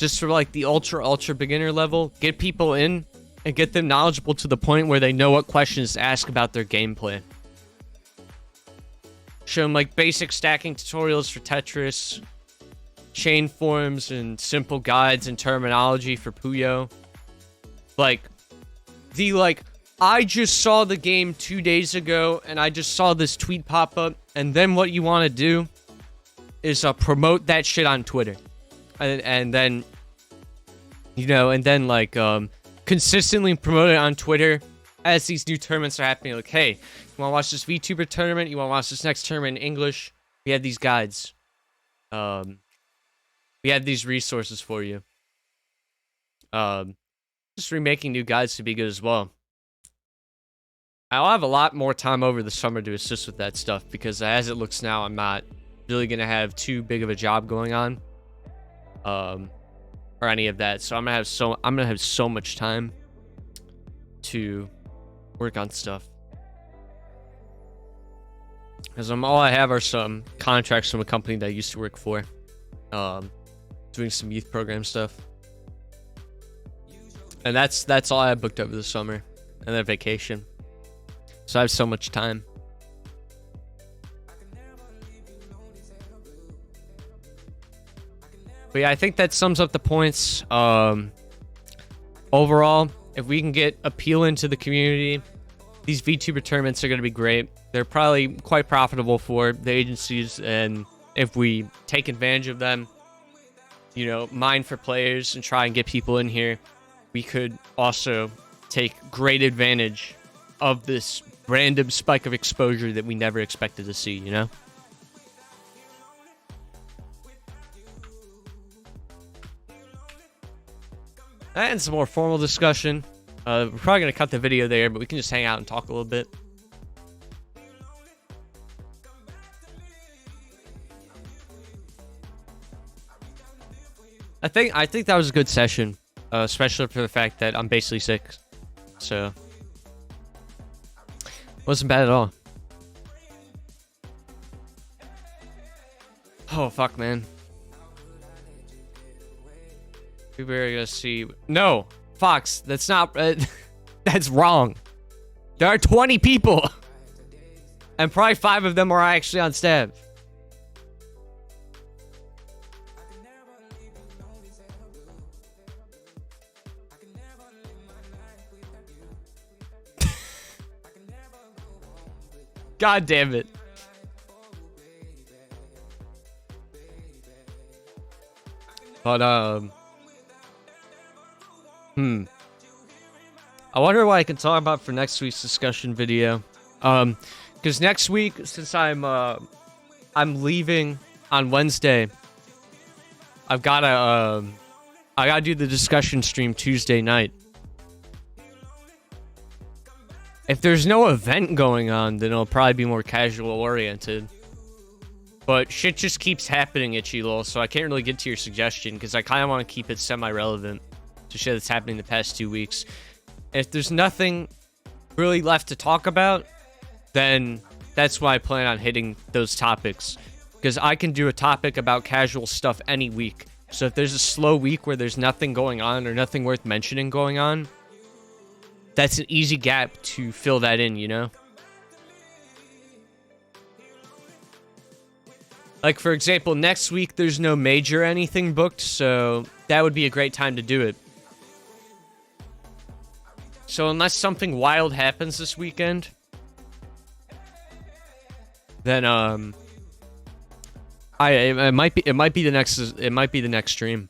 just for like the ultra beginner level. Get people in and get them knowledgeable to the point where they know what questions to ask about their gameplay. Show them like basic stacking tutorials for Tetris, chain forms, and simple guides and terminology for PUYO. Like, I just saw the game 2 days ago, and I just saw this tweet pop up, and then what you want to do is promote that shit on Twitter. And then, you know, and then, like, consistently promote it on Twitter as these new tournaments are happening. Like, hey, you want to watch this VTuber tournament? You want to watch this next tournament in English? We have these guides. We have these resources for you. Just remaking new guides to be good as well. I'll have a lot more time over the summer to assist with that stuff because as it looks now, I'm not really going to have too big of a job going on. Or any of that. So I'm going to have so much time to work on stuff. Because all I have are some contracts from a company that I used to work for. Doing some youth program stuff. And that's all I have booked over the summer. And then vacation. So I have so much time. But yeah, I think that sums up the points. Overall, if we can get appeal into the community, these VTuber tournaments are going to be great. They're probably quite profitable for the agencies, and if we take advantage of them, you know, mine for players and try and get people in here, we could also take great advantage of this random spike of exposure that we never expected to see, you know? And some more formal discussion. We're probably going to cut the video there, but we can just hang out and talk a little bit. I think that was a good session, especially for the fact that I'm basically sick. So, wasn't bad at all. Oh, fuck, man. We were gonna see. No, Fox, that's not. That's wrong. There are 20 people, and probably 5 of them are actually on stab. God damn it. But, I wonder what I can talk about for next week's discussion video. Because next week, since I'm leaving on Wednesday, I gotta do the discussion stream Tuesday night. If there's no event going on, then it'll probably be more casual oriented. But shit just keeps happening at Chilol, so I can't really get to your suggestion because I kind of want to keep it semi-relevant to shit that's happening the past 2 weeks. And if there's nothing really left to talk about, then that's why I plan on hitting those topics. Because I can do a topic about casual stuff any week. So if there's a slow week where there's nothing going on or nothing worth mentioning going on, that's an easy gap to fill that in, you know? Like, for example, next week there's no major anything booked, so that would be a great time to do it. So unless something wild happens this weekend, then it might be the next stream.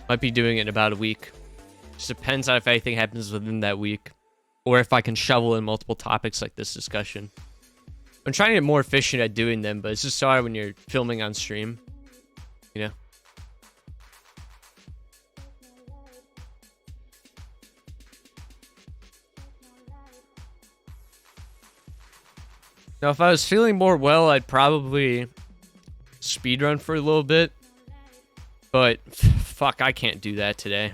Might be doing it in about a week. Just depends on if anything happens within that week, or if I can shovel in multiple topics like this discussion. I'm trying to get more efficient at doing them, but it's just so hard when you're filming on stream, you know? Now, if I was feeling more well, I'd probably speedrun for a little bit, but fuck, I can't do that today.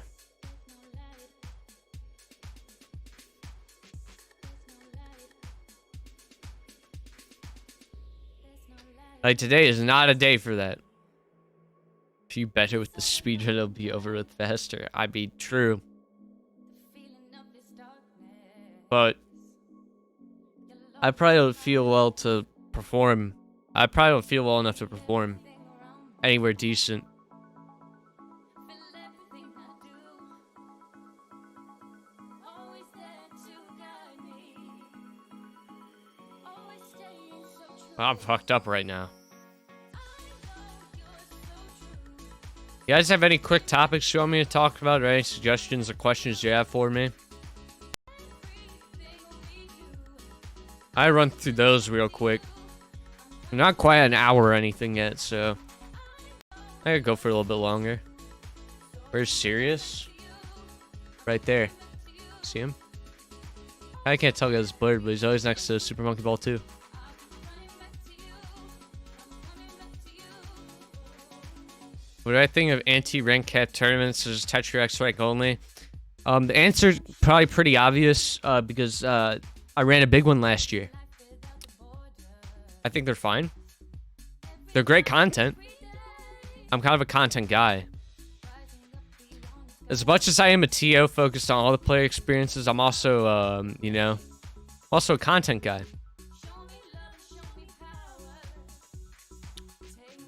Like, today is not a day for that. If you better with the speed, it'll be over with faster. I mean, true. But I probably don't feel well to perform. I probably don't feel well enough to perform anywhere decent. I'm fucked up right now. You guys have any quick topics you want me to talk about, or any suggestions or questions you have for me? I run through those real quick. I'm not quite an hour or anything yet, so I could go for a little bit longer. Where's Sirius? Right there. See him? I can't tell because it's blurred, but he's always next to Super Monkey Ball 2. What do I think of anti-rank cap tournaments as TETRIS rank only? The answer's probably pretty obvious because I ran a big one last year. I think they're fine. They're great content. I'm kind of a content guy. As much as I am a TO focused on all the player experiences, I'm also, you know, also a content guy.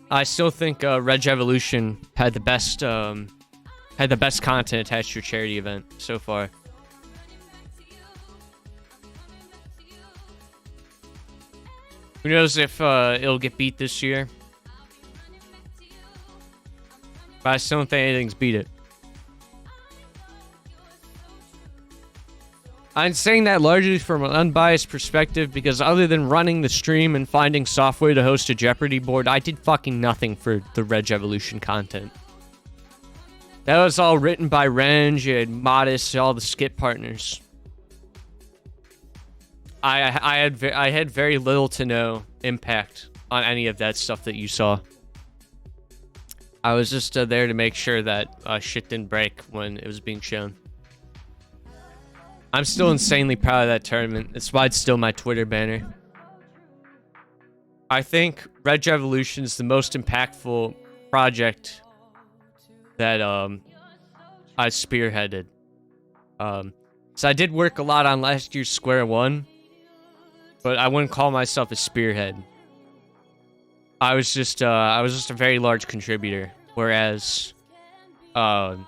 I still think Reg Evolution had the best content attached to your charity event so far. Who knows if it'll get beat this year? But I still don't think anything's beat it. I'm saying that largely from an unbiased perspective because other than running the stream and finding software to host a Jeopardy board, I did fucking nothing for the Reg Evolution content. That was all written by Renge and Modest, all the skip partners. I had very little to no impact on any of that stuff that you saw. I was just there to make sure that shit didn't break when it was being shown. I'm still insanely proud of that tournament. That's why it's still my Twitter banner. I think Reg Evolution is the most impactful project that I spearheaded. So I did work a lot on last year's Square One, but I wouldn't call myself a spearhead. I was just a very large contributor, whereas Reg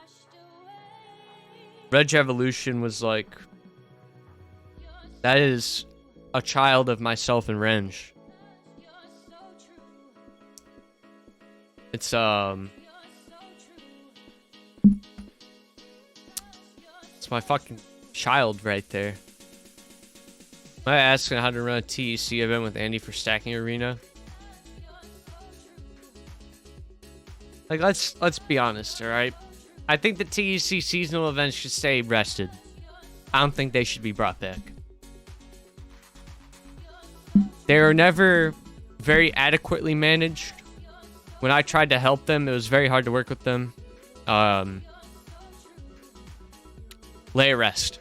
Evolution was like, that is a child of myself and Renge. It's my fucking child right there. Am I asking how to run a TEC event with Andy for Stacking Arena? Like, let's be honest, all right? I think the TEC seasonal events should stay rested. I don't think they should be brought back. They are never very adequately managed. When I tried to help them, it was very hard to work with them. Lay at rest.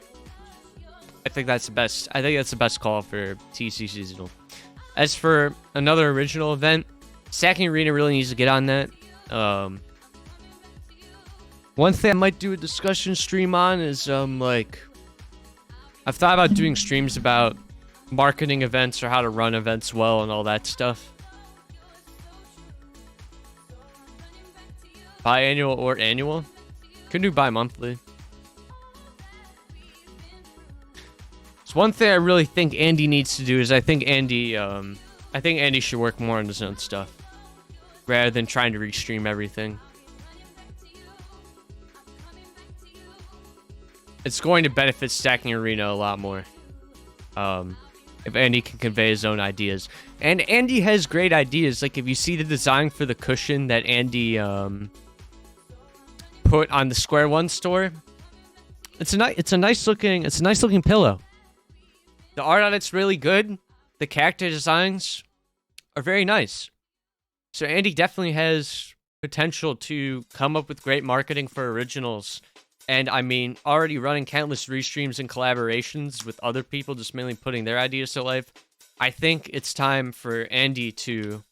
I think that's the best. I think that's the best call for TEC seasonal. As for another original event, Stacking Arena really needs to get on that. One thing I might do a discussion stream on is like, I've thought about doing streams about marketing events or how to run events well and all that stuff. Biannual or annual? Could do bi-monthly. So one thing I really think Andy needs to do is I think Andy should work more on his own stuff rather than trying to restream everything. It's going to benefit Stacking Arena a lot more. If Andy can convey his own ideas. And Andy has great ideas. Like, if you see the design for the cushion that Andy put on the Square One store, it's a nice looking pillow. The art on it's really good. The character designs are very nice. So Andy definitely has potential to come up with great marketing for originals. And I mean, already running countless restreams and collaborations with other people, just mainly putting their ideas to life. I think it's time for Andy to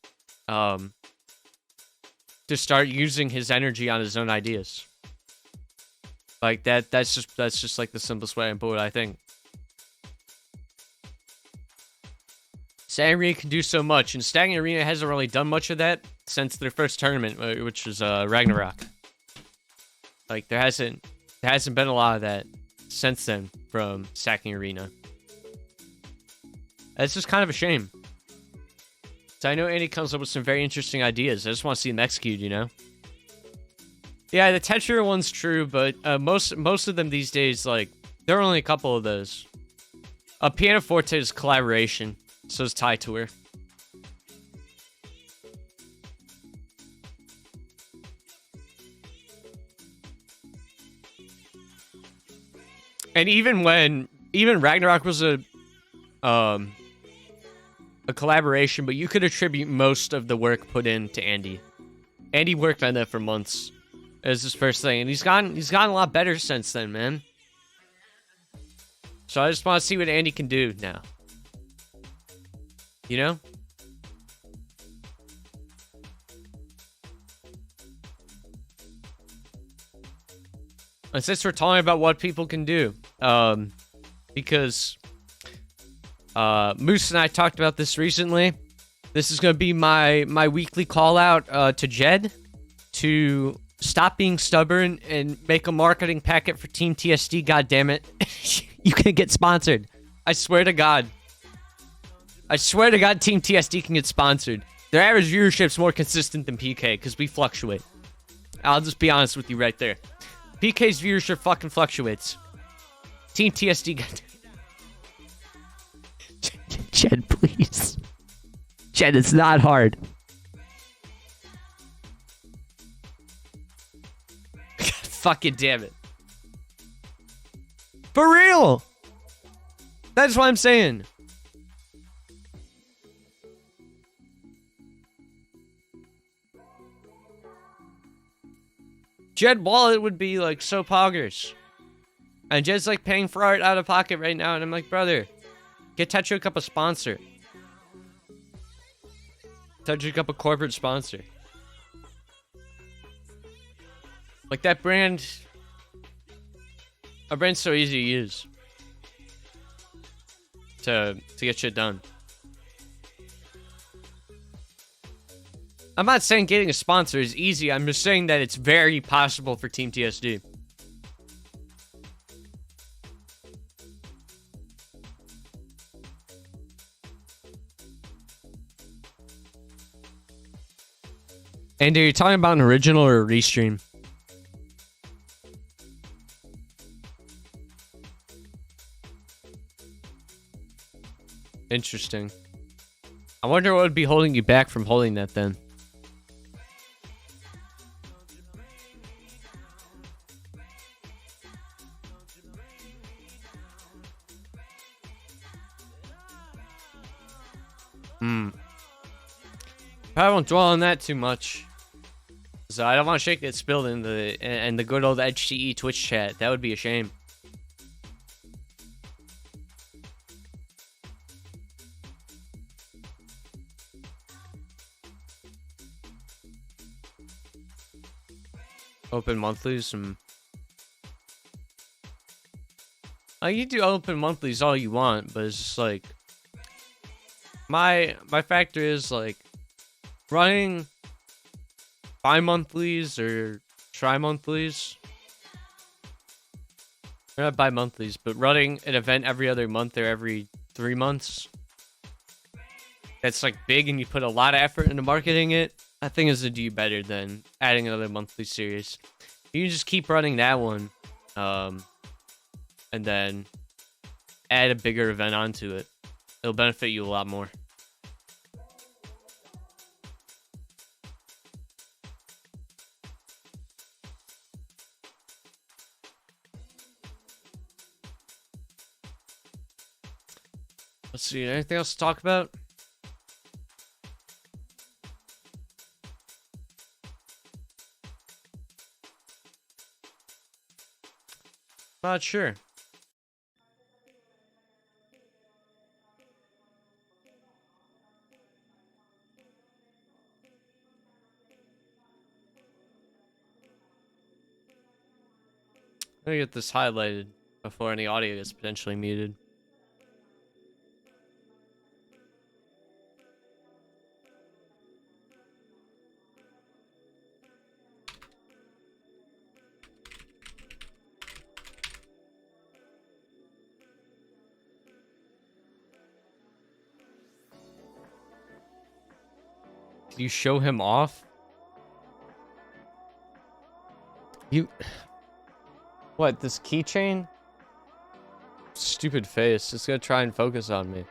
to start using his energy on his own ideas. Like that's just like the simplest way to put it, I think. Staging Arena can do so much, and Staging Arena hasn't really done much of that since their first tournament, which was Ragnarok. Like there hasn't been a lot of that since then from Staging Arena. That's just kind of a shame. So I know Andy comes up with some very interesting ideas. I just want to see them execute, you know? Yeah, the Tetra one's true, but most of them these days, like, there are only a couple of those. Pianoforte is collaboration, so is Thai Tour. And even Ragnarok was a collaboration, but you could attribute most of the work put in to Andy. Andy worked on that for months. It was his first thing, and he's gotten a lot better since then, man. So I just want to see what Andy can do now. You know? And since we're talking about what people can do, because Moose and I talked about this recently. This is going to be my weekly call out to Jed to stop being stubborn and make a marketing packet for Team TSD. God damn it. You can get sponsored. I swear to God. I swear to God, Team TSD can get sponsored. Their average viewership's more consistent than PK because we fluctuate. I'll just be honest with you right there. PK's viewership fucking fluctuates. Team TSD got... Jed, please. Jed, it's not hard. Fucking damn it. For real! That's what I'm saying. Jed Wallet would be like so poggers. And Jed's like paying for art out of pocket right now, and I'm like, brother, get Tetra Cup a sponsor. Tetra Cup a corporate sponsor. Like that brand, a brand's so easy to use to get shit done. I'm not saying getting a sponsor is easy. I'm just saying that it's very possible for Team TSD. And are you talking about an original or a restream? Interesting. I wonder what would be holding you back from holding that then. I won't dwell on that too much. So I don't want to shake that spilled in the good old EdgeTE Twitch chat. That would be a shame. Open monthlies. You do open monthlies all you want, but it's just like my factor is like running bi-monthlies or tri-monthlies. They're not bi-monthlies, but running an event every other month or every 3 months. That's like big and you put a lot of effort into marketing it. I think is to do better than adding another monthly series. You can just keep running that one, and then add a bigger event onto it. It'll benefit you a lot more. Let's see, anything else to talk about? Not sure. Let me get this highlighted before any audio is potentially muted. Did you show him off? You... What, this keychain? Stupid face. It's gonna try and focus on me.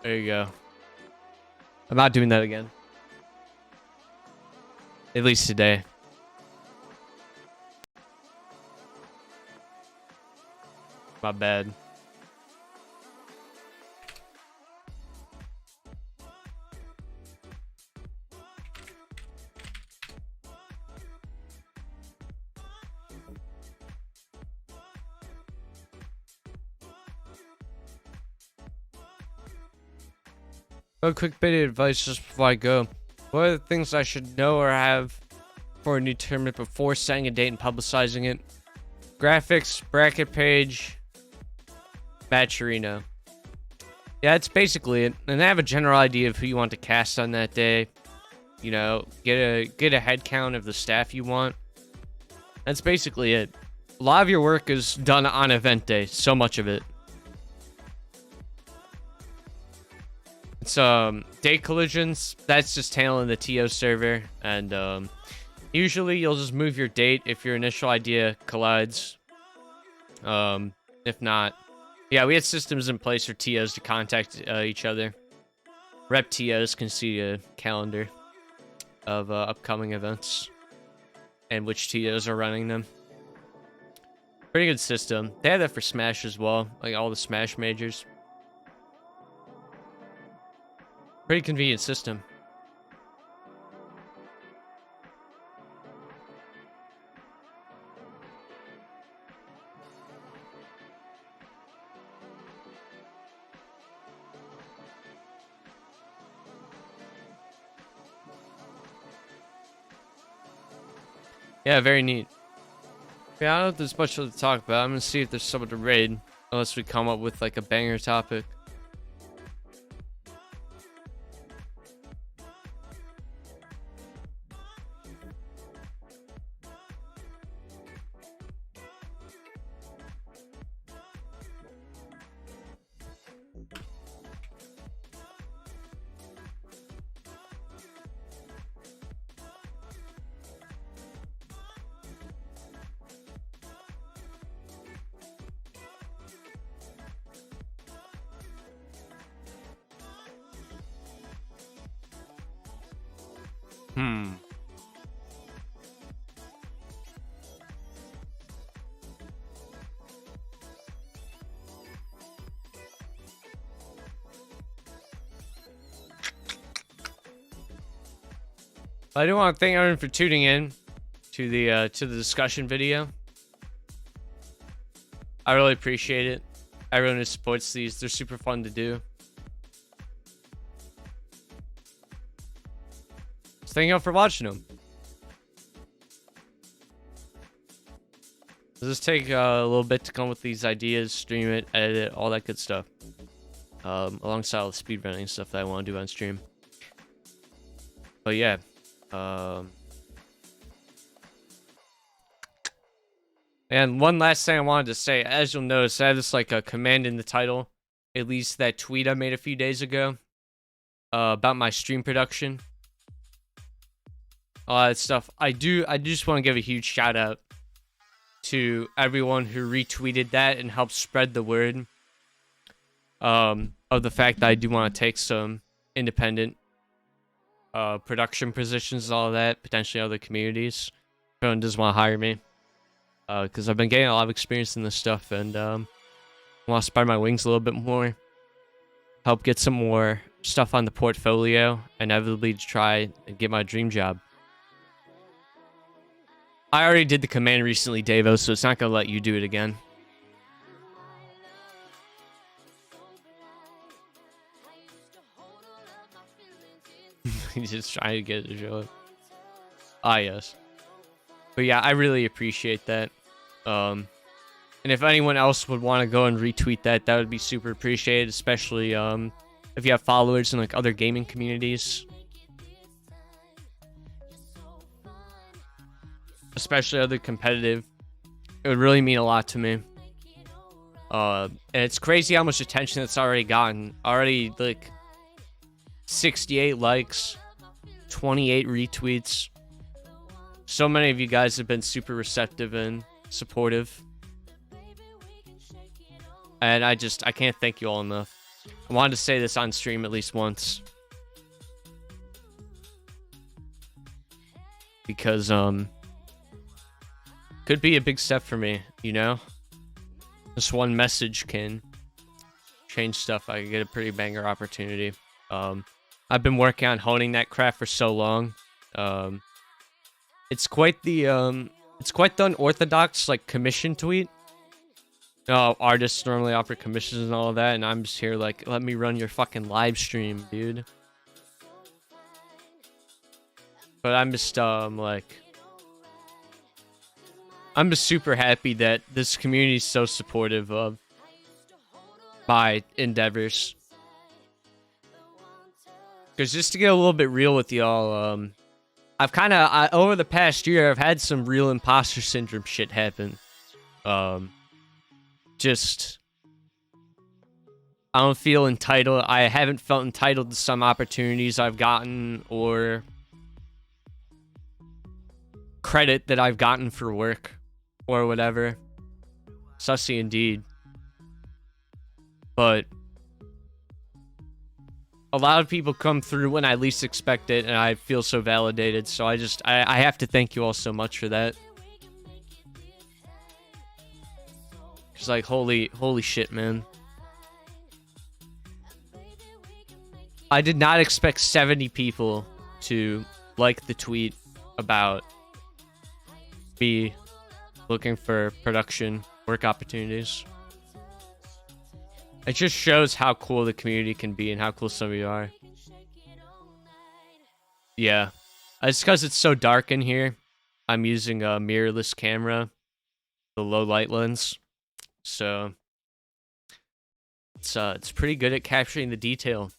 There you go. I'm not doing that again. At least today. My bad. A quick bit of advice just before I go. What are the things I should know or have for a new tournament before setting a date and publicizing it? Graphics, bracket page, match arena. Yeah, that's basically it. And have a general idea of who you want to cast on that day. You know, get a head count of the staff you want. That's basically it. A lot of your work is done on event day. So much of it. It's day collisions. That's just handling the TO server, and usually you'll just move your date if your initial idea collides. If not, yeah, we had systems in place for TOs to contact each other. Rep TOs can see a calendar of upcoming events and which TOs are running them. Pretty good system. They have that for Smash as well, like all the Smash majors. Pretty convenient system. Yeah, very neat. Yeah, I don't know if there's much to talk about. I'm gonna see if there's someone to raid, unless we come up with like a banger topic. I do want to thank everyone for tuning in to the discussion video. I really appreciate it. Everyone who supports these, they're super fun to do. So thank you all for watching them. Does this take a little bit to come with these ideas, stream it, edit it, all that good stuff. Alongside all the speedrunning stuff that I want to do on stream. But yeah. And one last thing I wanted to say, as you'll notice, I have this like a command in the title, at least that tweet I made a few days ago, about my stream production, all that stuff. I just want to give a huge shout out to everyone who retweeted that and helped spread the word, of the fact that I do want to take some independent production positions, all of that, potentially other communities. If anyone does want to hire me, because I've been getting a lot of experience in this stuff, and I want to spread my wings a little bit more, help get some more stuff on the portfolio, and inevitably to try and get my dream job. I already did the command recently, Davo, so it's not gonna let you do it again. He's just trying to get it to show up. Ah, yes. But yeah, I really appreciate that. And if anyone else would want to go and retweet that, that would be super appreciated, especially if you have followers in like other gaming communities. Especially other competitive. It would really mean a lot to me. And it's crazy how much attention it's already gotten. Already like 68 likes, 28 retweets. So many of you guys have been super receptive and supportive. And I can't thank you all enough. I wanted to say this on stream at least once. Because, could be a big step for me, you know? Just one message can change stuff. I could get a pretty banger opportunity. I've been working on honing that craft for so long. It's quite the unorthodox, like, commission tweet. Artists normally offer commissions and all of that, and I'm just here like, let me run your fucking live stream, dude. But I'm just, like... I'm just super happy that this community is so supportive of my endeavors. Because just to get a little bit real with y'all, I've kind of, over the past year, I've had some real imposter syndrome shit happen. Just, I don't feel entitled. I haven't felt entitled to some opportunities I've gotten or credit that I've gotten for work or whatever. Sussy indeed. But a lot of people come through when I least expect it, and I feel so validated. So I have to thank you all so much for that. It's like, holy shit, man. I did not expect 70 people to like the tweet about me looking for production work opportunities. It just shows how cool the community can be and how cool some of you are. Yeah. It's because it's so dark in here. I'm using a mirrorless camera, the low light lens. So it's pretty good at capturing the detail.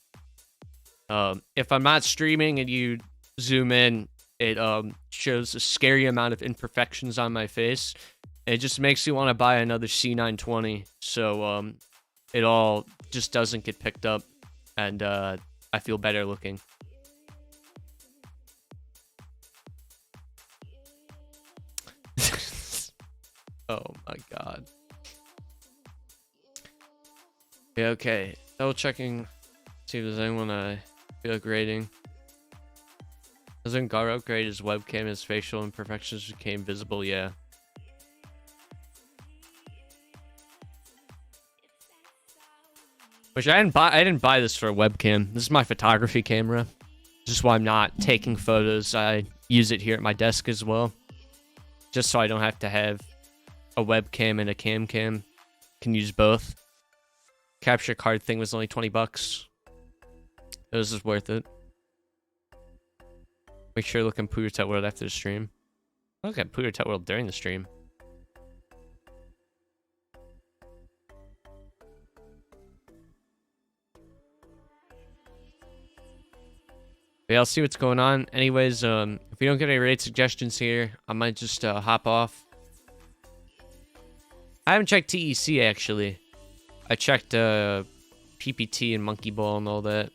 If I'm not streaming and you zoom in, it shows a scary amount of imperfections on my face. It just makes you want to buy another C920. So it all just doesn't get picked up, and I feel better looking. Oh my god. Yeah, okay. Double checking. See if there's anyone I feel like rating. Doesn't Gar upgrade his webcam? His facial imperfections became visible. Yeah. Which I didn't buy this for a webcam. This is my photography camera. Just why I'm not taking photos. I use it here at my desk as well. Just so I don't have to have a webcam and a cam. Can use both. Capture card thing was only 20 bucks. It was just worth it. Make sure to look at PUYO World after the stream. Look at PUYO World during the stream. Yeah, I'll see what's going on. Anyways, if we don't get any raid suggestions here, I might just hop off. I haven't checked TEC actually. I checked PPT and Monkey Ball and all that.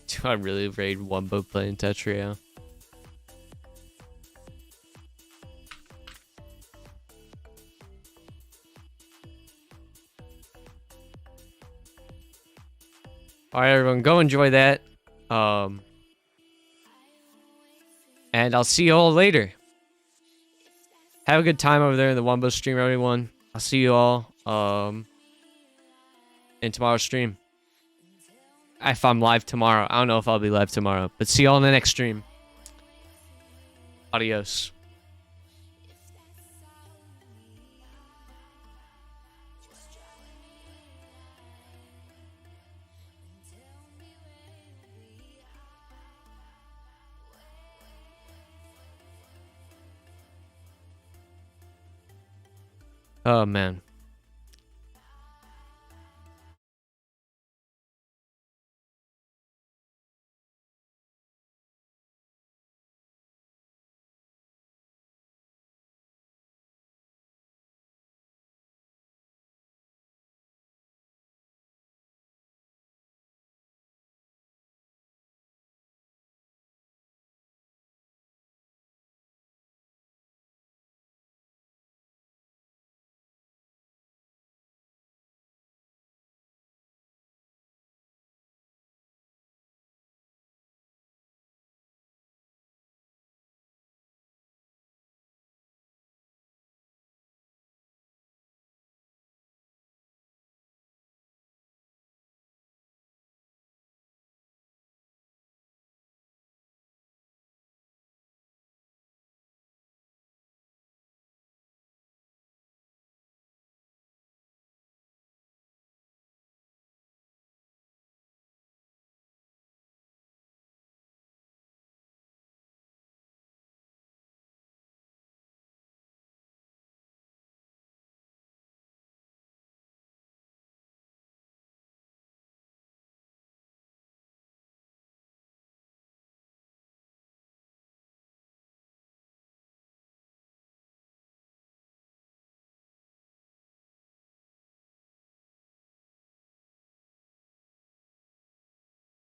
Do I really raid Wumbo playing Tetria? Alright, everyone, go enjoy that. And I'll see you all later. Have a good time over there in the Wumbo stream, everyone. I'll see you all in tomorrow's stream. If I'm live tomorrow. I don't know if I'll be live tomorrow. But see you all in the next stream. Adios. Oh man.